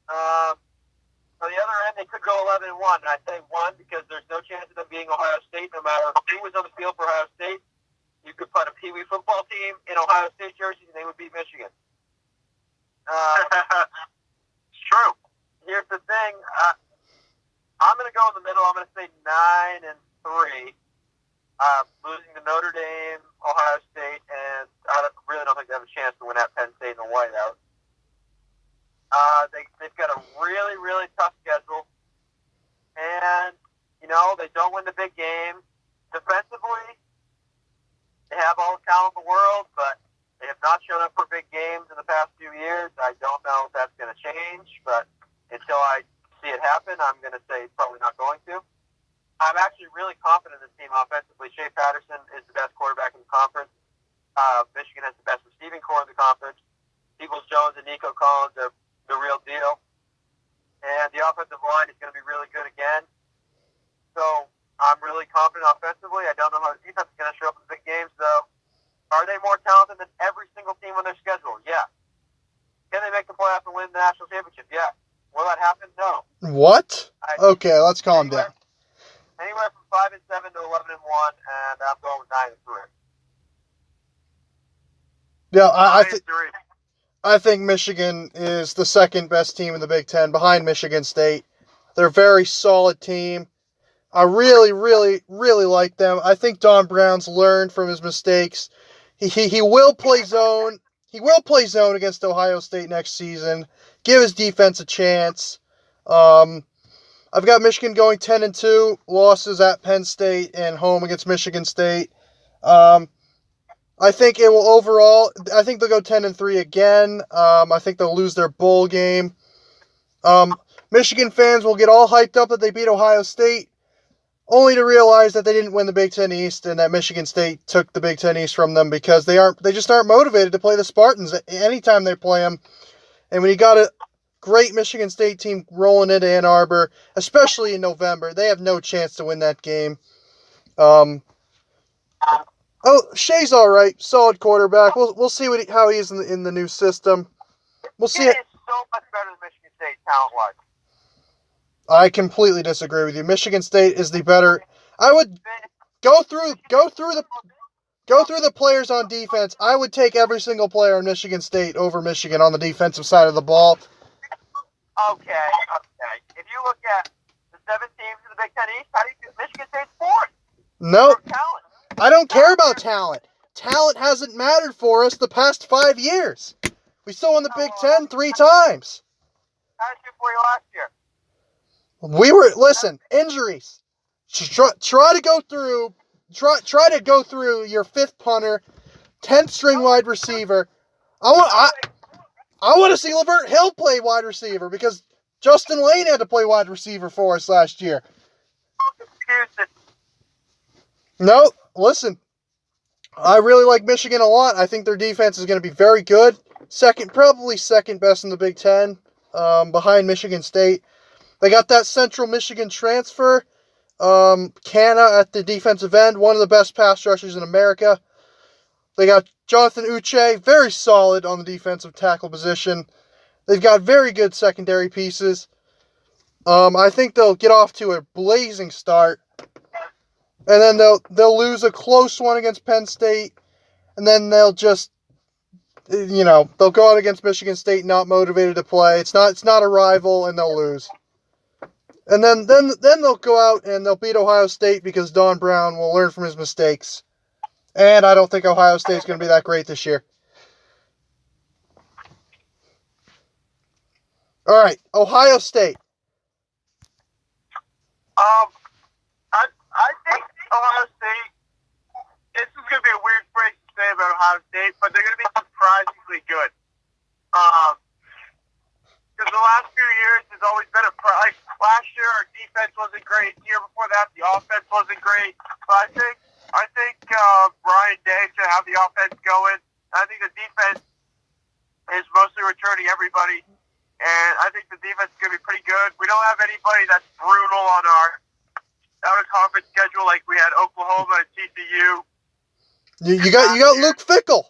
On the other end, they could go 11-1. And I say 1 because there's no chance of them being Ohio State. No matter who was on the field for Ohio State, you could put a Pee Wee football team in Ohio State jerseys and they would beat Michigan. It's true. Here's the thing. I'm going to go in the middle. I'm going to say 9-3. Losing to Notre Dame, Ohio State, and I really don't think they have a chance to win at Penn State in the whiteout. They've got a really, really tough schedule. And, they don't win the big games. Defensively, they have all the talent in the world, but they have not shown up for big games in the past few years. I don't know if that's going to change, but until I see it happen, I'm going to say it's probably not going to. I'm actually really confident in this team offensively. Shea Patterson is the best quarterback in the conference. Michigan has the best receiving core in the conference. Peoples-Jones and Nico Collins are the real deal. And the offensive line is going to be really good again. So I'm really confident offensively. I don't know how the defense is going to show up in the big games, though. Are they more talented than every single team on their schedule? Yeah. Can they make the playoffs and win the national championship? Yeah. Will that happen? No. What? Okay, let's calm down. Anywhere from 5-7 to 11-1, and I'm going with 9-3. Yeah, I think Michigan is the second best team in the Big Ten behind Michigan State. They're a very solid team. I really, really, really like them. I think Don Brown's learned from his mistakes. He will play zone. He will play zone against Ohio State next season. Give his defense a chance. I've got Michigan going 10-2, losses at Penn State and home against Michigan State. I think it will overall. I think they'll go 10-3 again. I think they'll lose their bowl game. Michigan fans will get all hyped up that they beat Ohio State, only to realize that they didn't win the Big Ten East and that Michigan State took the Big Ten East from them because they just aren't motivated to play the Spartans anytime they play them. And when you got a great Michigan State team rolling into Ann Arbor, especially in November, they have no chance to win that game. Shea's all right, solid quarterback. We'll see how he is in the new system. We'll see. He is so much better than Michigan State talent-wise. I completely disagree with you. Michigan State is the better. I would go through the players on defense. I would take every single player in Michigan State over Michigan on the defensive side of the ball. Okay. If you look at the 7 teams in the Big Ten East, how do you think Michigan State's 4th? No, I don't care about talent. Talent hasn't mattered for us the past 5 years. We still won the Big Ten 3 times. How did you for you last year? Injuries. Try to go through your 5th punter, 10th string wide receiver. I want to see Lavert Hill play wide receiver because Justin Lane had to play wide receiver for us last year. No, listen. I really like Michigan a lot. I think their defense is going to be very good. Probably second best in the Big Ten, behind Michigan State. They got that Central Michigan transfer, Canna at the defensive end, one of the best pass rushers in America. They got Jonathan Uche, very solid on the defensive tackle position. They've got very good secondary pieces. I think they'll get off to a blazing start. and then they'll lose a close one against Penn State, and then they'll just, they'll go out against Michigan State not motivated to play. It's not a rival, and they'll lose. And then they'll go out and they'll beat Ohio State because Don Brown will learn from his mistakes. And I don't think Ohio State's going to be that great this year. All right, Ohio State. I think Ohio State. This is going to be a weird phrase to say about Ohio State, but they're going to be surprisingly good. Because the last few years has always been like last year our defense wasn't great. The year before that the offense wasn't great. But I think Ryan Day should have the offense going. I think the defense is mostly returning everybody, and I think the defense is going to be pretty good. We don't have anybody that's brutal on our out-of-conference schedule like we had Oklahoma and TCU. You got Luke Fickell.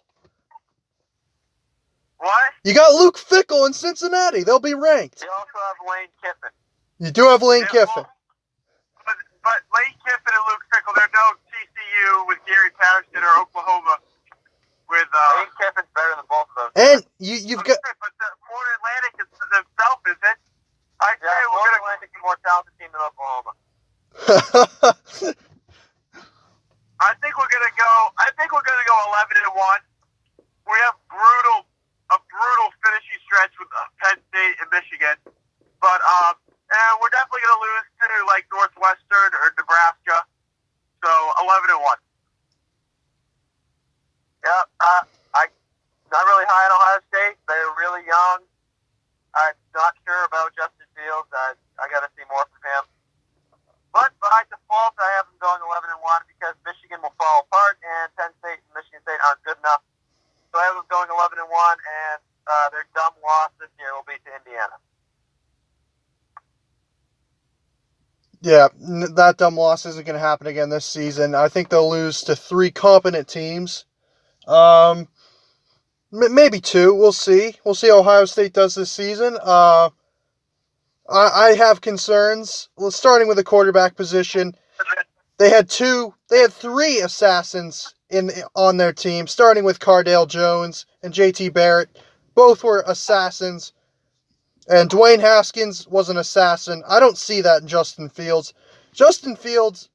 What? You got Luke Fickell in Cincinnati. They'll be ranked. You also have Lane Kiffin. You do have Lane Kiffin. But Lane Kiffin and Luke Fickell, they're no TCU with Gary Patterson or Oklahoma with Lane Kiffin's better than both of those. And you've got. But the Florida Atlantic themselves isn't. I'd say Florida Atlantic is a more talented team than Oklahoma. I think we're gonna go 11-1. We have a brutal finishing stretch with Penn State and Michigan, but and we're definitely gonna lose to like Northwestern or Nebraska. So 11-1. Yeah, I'm not really high on Ohio State. They're really young. I'm not sure about Justin Fields. I got to see more from him. But by default, I have them going 11-1 because Michigan will fall apart, and Penn State and Michigan State aren't good enough. So I have them going 11-1, and their dumb loss this year will be to Indiana. Yeah, that dumb loss isn't going to happen again this season. I think they'll lose to 3 competent teams. Maybe 2. We'll see. We'll see how Ohio State does this season. I have concerns. Well, starting with the quarterback position, they had 3 assassins on their team, starting with Cardale Jones and J.T. Barrett. Both were assassins, and Dwayne Haskins was an assassin. I don't see that in Justin Fields. Justin Fields,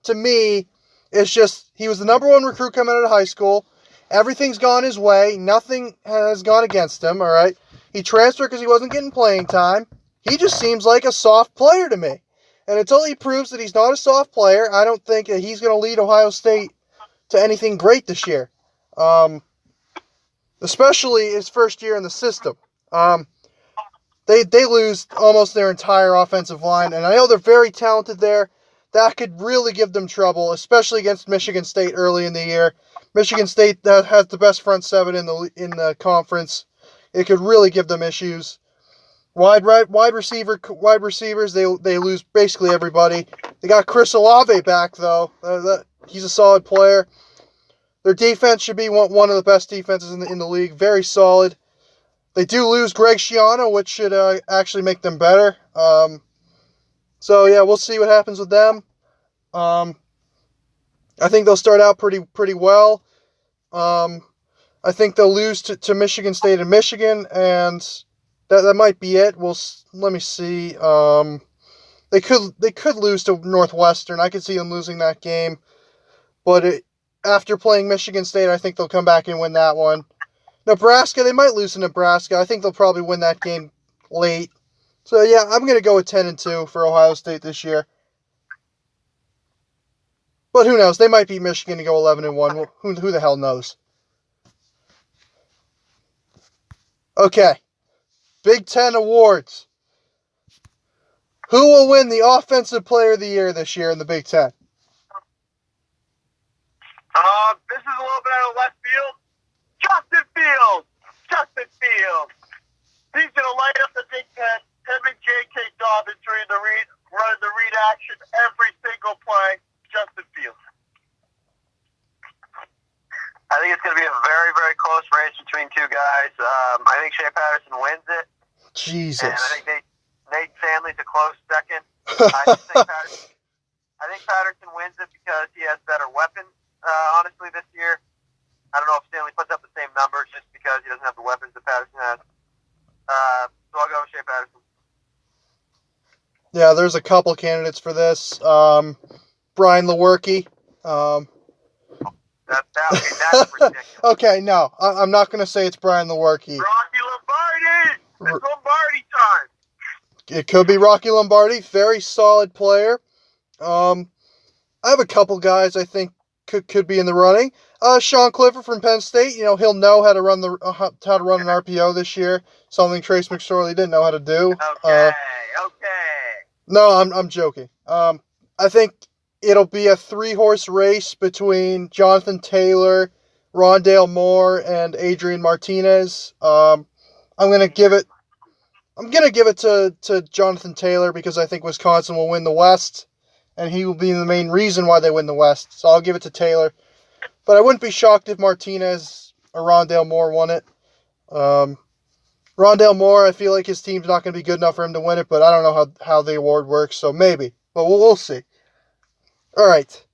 to me, is just, he was the number 1 recruit coming out of high school. Everything's gone his way. Nothing has gone against him, all right? He transferred because he wasn't getting playing time. He just seems like a soft player to me. And until he proves that he's not a soft player, I don't think that he's going to lead Ohio State to anything great this year. Especially his first year in the system. They lose almost their entire offensive line, and I know they're very talented there. That could really give them trouble, especially against Michigan State early in the year. Michigan State has the best front 7 in the conference. It could really give them issues. Wide receivers, they lose basically everybody. They got Chris Olave back though. He's a solid player. Their defense should be one of the best defenses in the league. Very solid. They do lose Greg Schiano, which should actually make them better. So yeah, we'll see what happens with them. I think they'll start out pretty well. I think they'll lose to Michigan State and Michigan, and that might be it. Let me see. They could lose to Northwestern. I could see them losing that game, but after playing Michigan State, I think they'll come back and win that one. Nebraska, they might lose to Nebraska. I think they'll probably win that game late. So yeah, I'm gonna go with 10-2 for Ohio State this year. But who knows? They might beat Michigan and go 11-1. Who the hell knows? Okay. Big Ten awards. Who will win the Offensive Player of the Year this year in the Big Ten? This is a little bit out of left field. Justin Fields. He's going to light up the Big Ten. Him and J.K. Dobbins running the read action every single play. Justin Fields. I think it's going to be a very, very close race between 2 guys. I think Shea Patterson wins it. Jesus. And I think Nate Stanley's a close second. I think Patterson wins it because Yeah, there's a couple candidates for this. Brian Lewerke. That's ridiculous. Okay, no, I'm not going to say it's Brian Lewerke. Rocky Lombardi! It's Lombardi time! It could be Rocky Lombardi. Very solid player. I have a couple guys I think could be in the running. Sean Clifford from Penn State. He'll know how to run an RPO this year. Something Trace McSorley didn't know how to do. Okay. No, I'm joking. I think it'll be a 3-horse race between Jonathan Taylor, Rondale Moore, and Adrian Martinez. I'm gonna give it to Jonathan Taylor because I think Wisconsin will win the West, and he will be the main reason why they win the West. So I'll give it to Taylor. But I wouldn't be shocked if Martinez or Rondale Moore won it. Rondale Moore, I feel like his team's not going to be good enough for him to win it, but I don't know how the award works, so maybe. But we'll see. All right.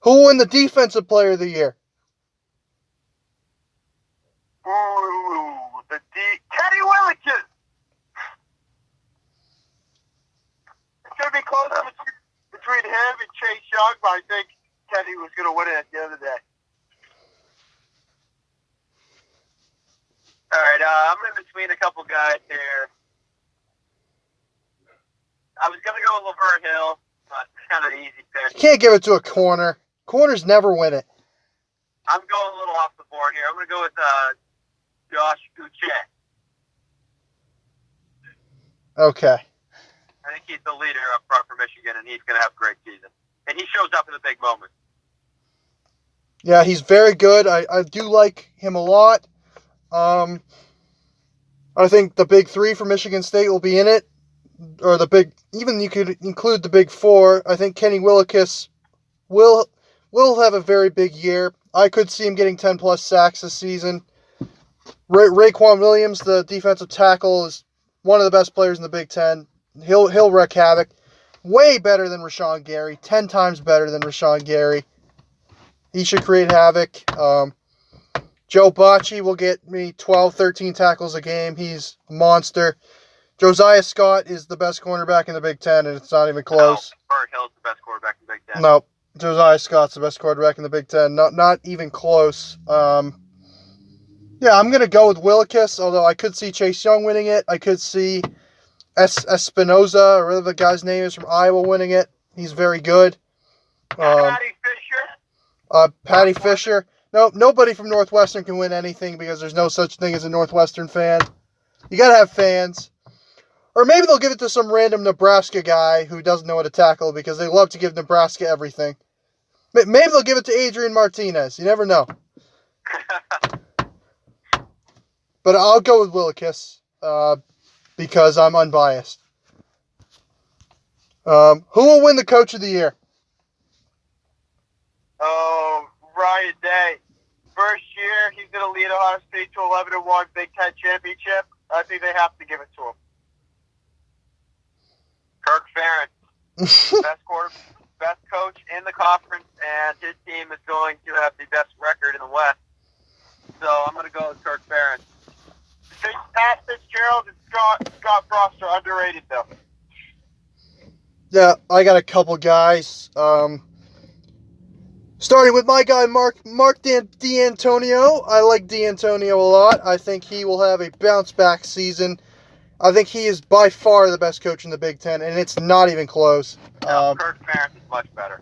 Who will win the Defensive Player of the Year? Ooh, Kenny Williams! It's going to be close between him and Chase Young, but I think Kenny was going to win it at the end of the day. All right, I'm in between a couple guys here. I was going to go with Laverne Hill, but it's kind of an easy pick. You can't give it to a corner. Corners never win it. I'm going a little off the board here. I'm going to go with Josh Uche. Okay. I think he's the leader up front for Michigan, and he's going to have a great season. And he shows up in the big moments. Yeah, he's very good. I do like him a lot. I think the big 3 for Michigan State will be in it, or even you could include the big 4. I think Kenny Willekes will have a very big year. I could see him getting 10+ sacks this season. Raekwon Williams, the defensive tackle, is one of the best players in the Big Ten. He'll wreak havoc. Way better than Rashawn Gary. 10 times better than Rashawn Gary. He should create havoc. Joe Bocci will get me 12, 13 tackles a game. He's a monster. Josiah Scott is the best cornerback in the Big Ten, and it's not even close. No, Bert Hill's the best quarterback in the Big Ten. No, Josiah Scott's the best quarterback in the Big Ten. Not even close. Yeah, I'm going to go with Willekes, although I could see Chase Young winning it. I could see Espinoza, or whatever the guy's name is, from Iowa winning it. He's very good. Patty Fisher. Patty Fisher. No, nobody from Northwestern can win anything because there's no such thing as a Northwestern fan. You got to have fans. Or maybe they'll give it to some random Nebraska guy who doesn't know how to tackle because they love to give Nebraska everything. Maybe they'll give it to Adrian Martinez. You never know. But I'll go with Willekes because I'm unbiased. Who will win the Coach of the Year? Oh, Ryan Day. First year, he's going to lead Ohio State to 11-1 Big Ten championship. I think they have to give it to him. Kirk Ferentz, best coach in the conference, and his team is going to have the best record in the West. So I'm going to go with Kirk Ferentz. Pat Fitzgerald and Scott Frost are underrated, though. Yeah, I got a couple guys. Starting with my guy, Mark D'Antonio. I like D'Antonio a lot. I think he will have a bounce-back season. I think he is by far the best coach in the Big Ten, and it's not even close. No, Kirk Ferentz is much better.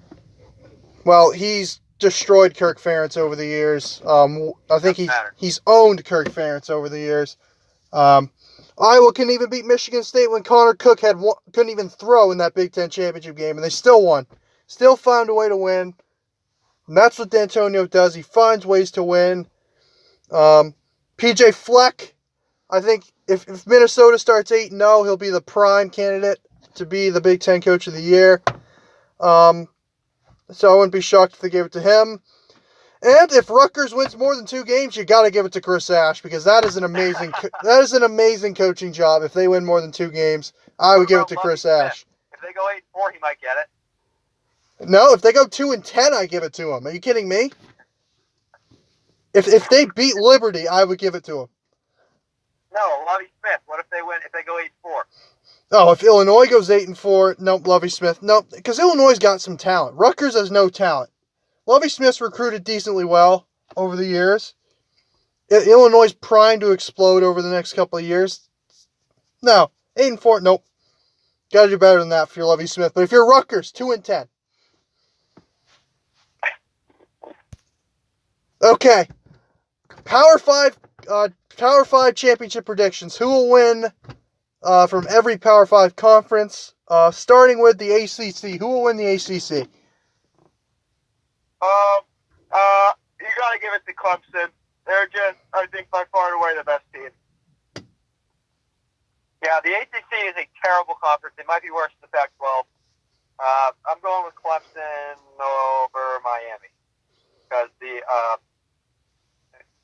Well, he's destroyed Kirk Ferentz over the years. I think he's owned Kirk Ferentz over the years. Iowa couldn't even beat Michigan State when Connor Cook couldn't even throw in that Big Ten championship game, and they still won. Still found a way to win. And that's what D'Antonio does. He finds ways to win. PJ Fleck, I think if Minnesota starts 8-0, he'll be the prime candidate to be the Big Ten Coach of the Year. So I wouldn't be shocked if they gave it to him. And if Rutgers wins more than 2 games, you got to give it to Chris Ash because that is an amazing coaching job. If they win more than 2 games, I would give it to Chris Ash. If they go 8-4, he might get it. No, if they go 2-10, I give it to him. Are you kidding me? If they beat Liberty, I would give it to him. No, Lovie Smith. What if they win? If they go 8-4? Oh, if Illinois goes 8-4, nope, Lovie Smith, nope, because Illinois got some talent. Rutgers has no talent. Lovie Smith's recruited decently well over the years. Illinois is primed to explode over the next couple of years. No, 8-4, nope. Got to do better than that for your Lovie Smith. But if you're Rutgers, 2-10. Okay, Power Five championship predictions. Who will win from every Power 5 conference, starting with the ACC. Who will win the ACC? You got to give it to Clemson. They're just, I think, by far and away the best team. Yeah, the ACC is a terrible conference. It might be worse than the Pac-12. I'm going with Clemson over Miami because I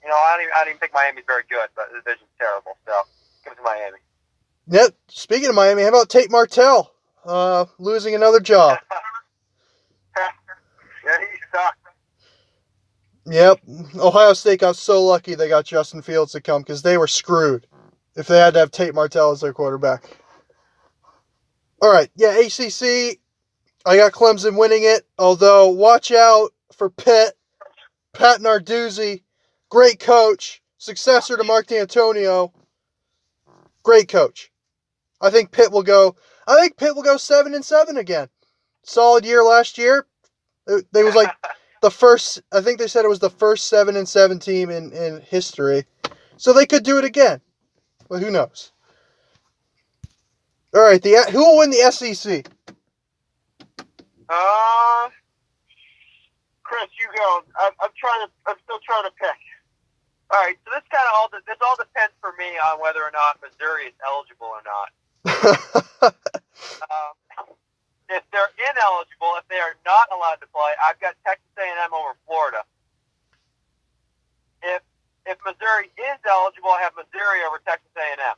don't even think Miami's very good, but the division's terrible. So give it to Miami. Yep. Speaking of Miami, how about Tate Martell losing another job? Yeah, he sucks. Yep. Ohio State got so lucky they got Justin Fields to come because they were screwed if they had to have Tate Martell as their quarterback. All right. Yeah, ACC, I got Clemson winning it, although watch out for Pitt. Pat Narduzzi, great coach, successor to Mark D'Antonio, great coach. I think Pitt will go 7-7 again. Solid year last year. They was like the first, I think they said it was the first 7-7 team in history. So they could do it again. But who knows? All right, who will win the SEC? Chris, you go. I'm still trying to pick. All right, so this all depends for me on whether or not Missouri is eligible or not. If they're ineligible, if they are not allowed to play, I've got Texas A&M over Florida. If Missouri is eligible, I have Missouri over Texas A&M.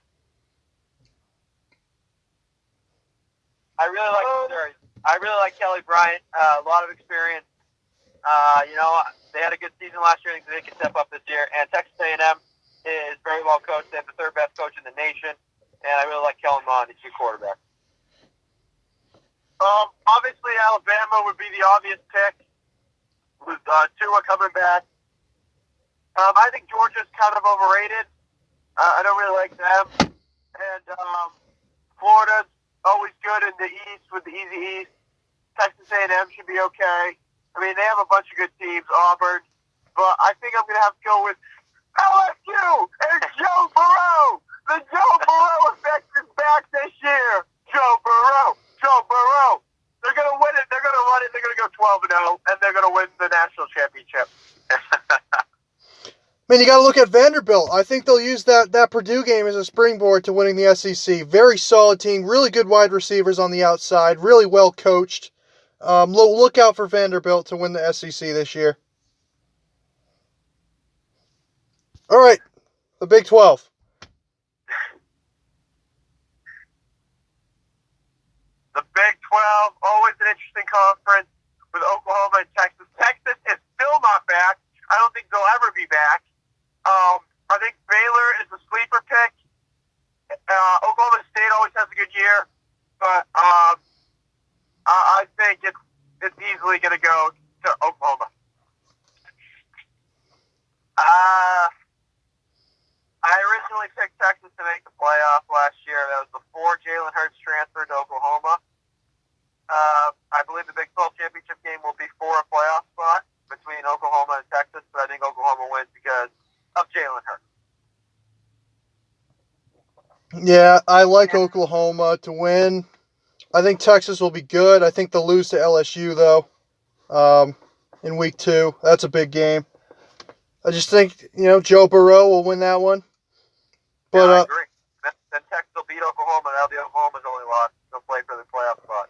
I really like Missouri. I really like Kelly Bryant. A lot of experience. They had a good season last year. I think they can step up this year. And Texas A&M is very well coached. They have the third best coach in the nation. And I really like Kellen Mond. He's a good quarterback. Obviously, Alabama would be the obvious pick with Tua coming back. I think Georgia's kind of overrated. I don't really like them. And Florida's always good in the East with the easy East. Texas A&M should be okay. I mean, they have a bunch of good teams, Auburn. But I think I'm going to have to go with LSU and Joe Burrow. The Joe Burrow effect is back this year. Joe Burrow. They're going to win it. They're going to run it. They're going to go 12-0, and they're going to win the national championship. Man, you got to look at Vanderbilt. I think they'll use that Purdue game as a springboard to winning the SEC. Very solid team. Really good wide receivers on the outside. Really well coached. Look out for Vanderbilt to win the SEC this year. All right, the Big 12. The Big 12, always an interesting conference with Oklahoma and Texas. Texas is still not back. I don't think they'll ever be back. I think Baylor is a sleeper pick. Oklahoma State always has a good year, but I think it's easily going to go to Oklahoma. I originally picked Texas to make the playoff last year. That was before Jalen Hurts transferred to Oklahoma. I believe the Big 12 championship game will be for a playoff spot between Oklahoma and Texas, but I think Oklahoma wins because of Jalen Hurts. Yeah, I like Oklahoma to win. I think Texas will be good. I think they'll lose to LSU, though, in week 2. That's a big game. I just think, Joe Burrow will win that one. But, I agree. Then Texas will beat Oklahoma. That'll be Oklahoma's only loss. They'll play for the playoff spot.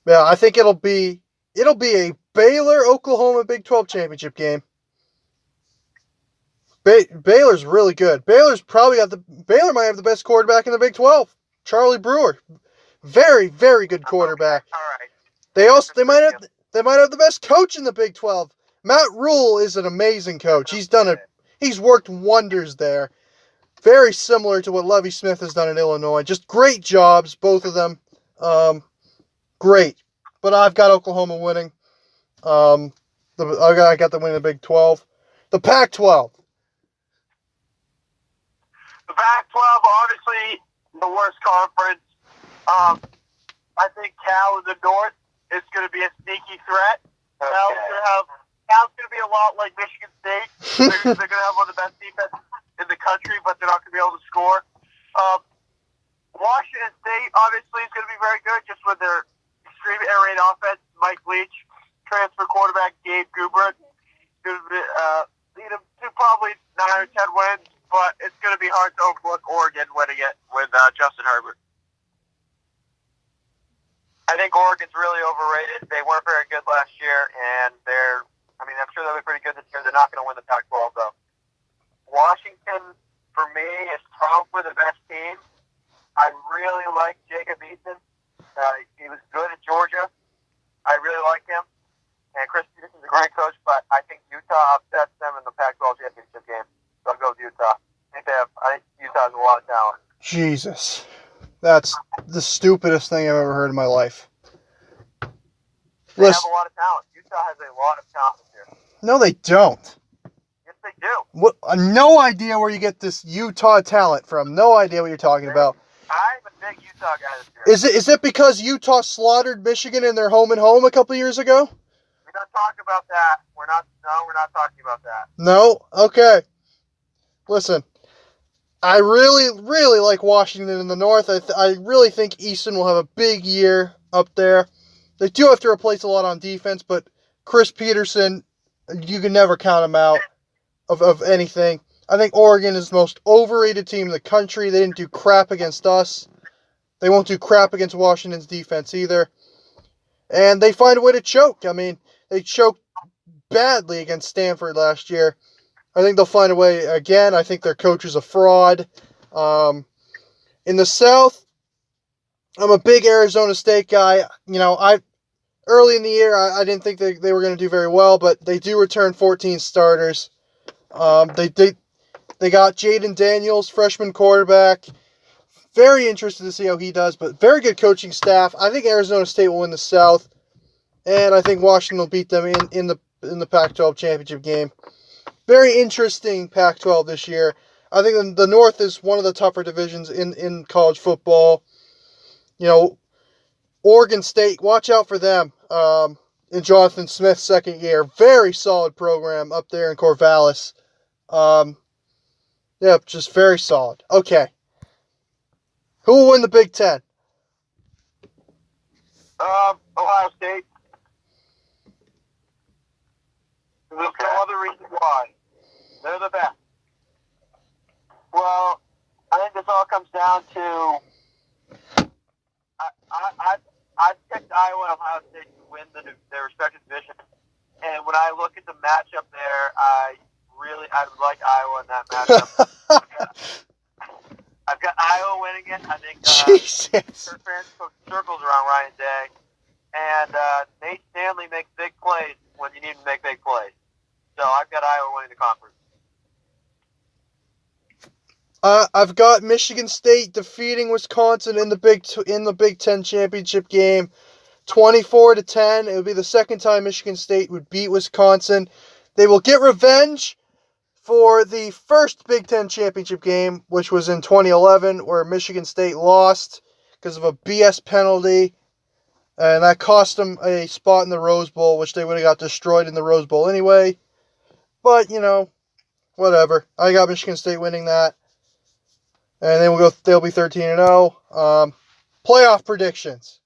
Yeah, I think it'll be a Baylor-Oklahoma Big 12 championship game. Baylor's really good. Baylor might have the best quarterback in the Big 12. Charlie Brewer. Very, very good quarterback. Okay. All right. They might have the best coach in the Big 12. Matt Rule is an amazing coach. He's worked wonders there. Very similar to what Lovie Smith has done in Illinois. Just great jobs, both of them. Great. But I've got Oklahoma winning. I got them winning the Big 12. The Pac-12. The Pac-12, obviously, the worst conference. I think Cal in the North is going to be a sneaky threat. Okay. Cal's going to be a lot like Michigan State. They're going to have one of the best defenses in the country, but they're not going to be able to score. Washington State, obviously, is going to be very good just with their extreme air raid offense. Mike Leach, transfer quarterback Gabe Gubert, going to lead them to probably 9 or 10 wins, but it's going to be hard to overlook Oregon winning it with Justin Herbert. I think Oregon's really overrated. They weren't very good last year, and I'm sure they'll be pretty good this year. They're not going to win the Pac-12, though. Washington, for me, is probably the best team. I really like Jacob Eason. He was good at Georgia. I really like him. And Chris Peterson's a great coach, but I think Utah upsets them in the Pac-12 championship game. So I'll go with Utah. I think Utah has a lot of talent. Jesus. That's the stupidest thing I've ever heard in my life. They have a lot of talent. Utah has a lot of talent here. No, they don't. Yes, they do. What? No idea where you get this Utah talent from. No idea what you're talking about. I'm a big Utah guy this year. Is it because Utah slaughtered Michigan in their home and home a couple years ago? We're not talking about that. We're not talking about that. No? Okay. Listen, I really, really like Washington in the North. I really think Easton will have a big year up there. They do have to replace a lot on defense, but Chris Peterson, you can never count him out of anything. I think Oregon is the most overrated team in the country. They didn't do crap against us. They won't do crap against Washington's defense either. And they find a way to choke. I mean, they choked badly against Stanford last year. I think they'll find a way again. I think their coach is a fraud. In the South, I'm a big Arizona State guy. Early in the year, I didn't think they were going to do very well, but they do return 14 starters. They got Jaden Daniels, freshman quarterback. Very interested to see how he does, but very good coaching staff. I think Arizona State will win the South, and I think Washington will beat them in the Pac-12 championship game. Very interesting Pac-12 this year. I think the North is one of the tougher divisions in college football. Oregon State, watch out for them in Jonathan Smith's second year. Very solid program up there in Corvallis. Just very solid. Okay. Who will win the Big Ten? Ohio State. There's no other reason why. They're the best. Well, I think this all comes down to I picked Iowa and Ohio State to win their respective divisions. And when I look at the matchup there, I would like Iowa in that matchup. I've got Iowa winning it. I think Jesus. Kirk Ferentz put circles around Ryan Day. And Nate Stanley makes big plays when you need him to make big plays. So I've got Iowa winning the conference. I've got Michigan State defeating Wisconsin in the Big Ten championship game, 24-10. It would be the second time Michigan State would beat Wisconsin. They will get revenge for the first Big Ten championship game, which was in 2011, where Michigan State lost because of a BS penalty, and that cost them a spot in the Rose Bowl, which they would have got destroyed in the Rose Bowl anyway. But whatever. I got Michigan State winning that. And then they'll be 13-0. Playoff predictions.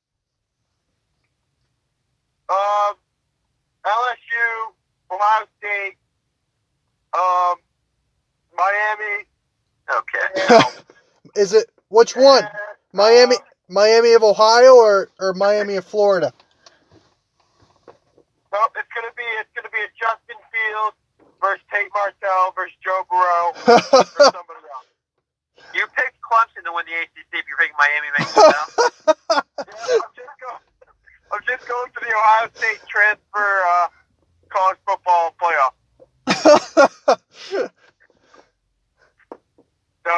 LSU, Ohio State, Miami. Okay. Is it which one? Miami of Ohio or Miami of Florida? Nope, it's gonna be a Justin Fields versus Tate Martell versus Joe Burrow versus somebody else. You picked Clemson to win the ACC if you're picking Miami makes it down. I'm just going for the Ohio State transfer college football playoff. So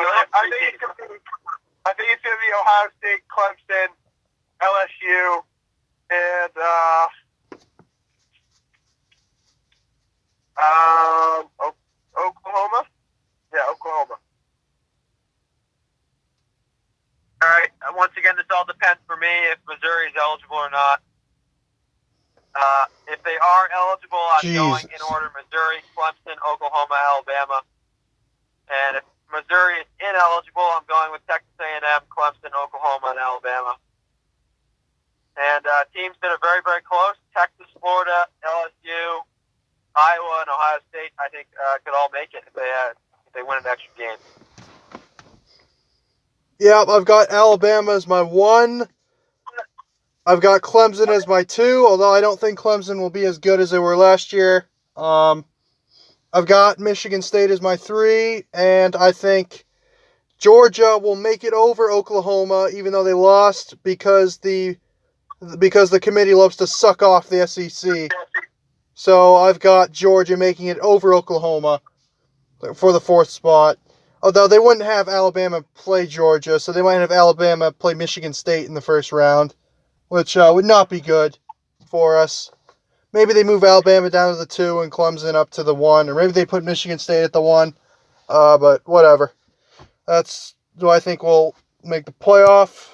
Clemson, LSU, and Oklahoma. Yeah, Oklahoma. All right. Once again, this all depends for me if Missouri is eligible or not. If they are eligible, I'm going in order: Missouri, Clemson, Oklahoma, Alabama. And if Missouri is ineligible, I'm going with Texas A&M, Clemson, Oklahoma, and Alabama. And teams that are very, very close: Texas, Florida, LSU, Iowa, and Ohio State. I think could all make it if they win an extra game. Yeah, I've got Alabama as my 1. I've got Clemson as my 2, although I don't think Clemson will be as good as they were last year. I've got Michigan State as my 3, and I think Georgia will make it over Oklahoma, even though they lost because the committee loves to suck off the SEC. So I've got Georgia making it over Oklahoma for the 4th spot. Although they wouldn't have Alabama play Georgia, so they might have Alabama play Michigan State in the first round, which would not be good for us. Maybe they move Alabama down to the 2 and Clemson up to the 1, or maybe they put Michigan State at the 1. But whatever. That's who I think will make the playoff.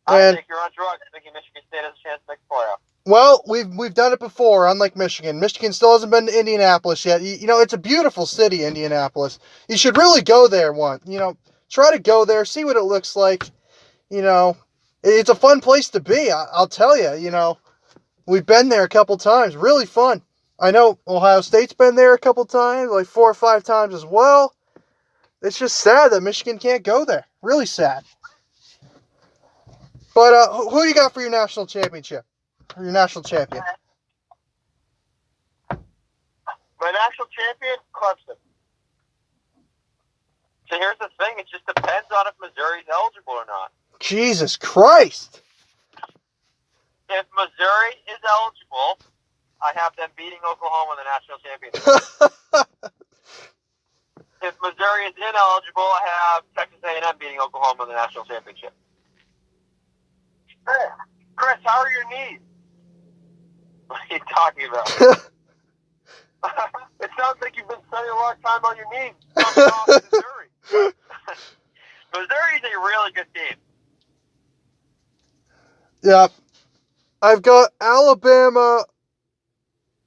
I think you're on drugs thinking Michigan State has a chance to make the playoff. Well, we've done it before, unlike Michigan. Michigan still hasn't been to Indianapolis yet. You know, it's a beautiful city, Indianapolis. You should really go there once. You know, try to go there, see what it looks like. You know, it's a fun place to be, I'll tell you. You know, we've been there a couple times. Really fun. I know Ohio State's been there a couple times, like 4 or 5 times as well. It's just sad that Michigan can't go there. Really sad. But who you got for your national championship? Or your national champion? My national champion, Clemson. So here's the thing: it just depends on if Missouri's eligible or not. Jesus Christ! If Missouri is eligible, I have them beating Oklahoma in the national championship. If Missouri is ineligible, I have Texas A&M beating Oklahoma in the national championship. Hey, Chris, how are your knees? What are you talking about? It sounds like you've been spending a lot of time on your knees coming off Missouri. Missouri's a really good team. Yeah. I've got Alabama.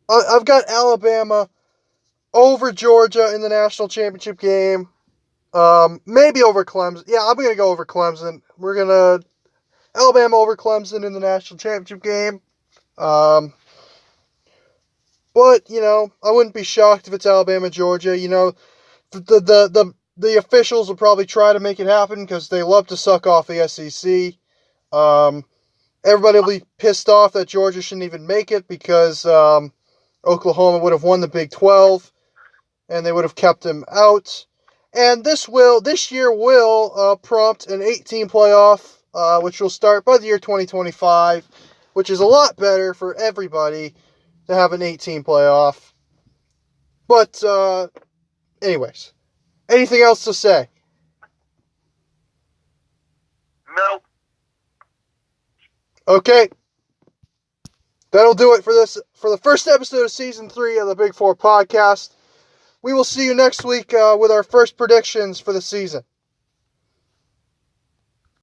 I've got Alabama over Georgia in the national championship game. Maybe over Clemson. Yeah, I'm going to go over Clemson. We're going to Alabama over Clemson in the national championship game. But, you know, I wouldn't be shocked if it's Alabama, Georgia. You know, the officials will probably try to make it happen because they love to suck off the SEC. Everybody will be pissed off that Georgia shouldn't even make it because Oklahoma would have won the Big 12 and they would have kept them out. And this year will prompt an 8-team playoff, which will start by the year 2025, which is a lot better for everybody to have an 8-team playoff. But, anyways, anything else to say? Nope. Okay. That'll do it for the first episode of Season 3 of the Big 4 podcast. We will see you next week with our first predictions for the season.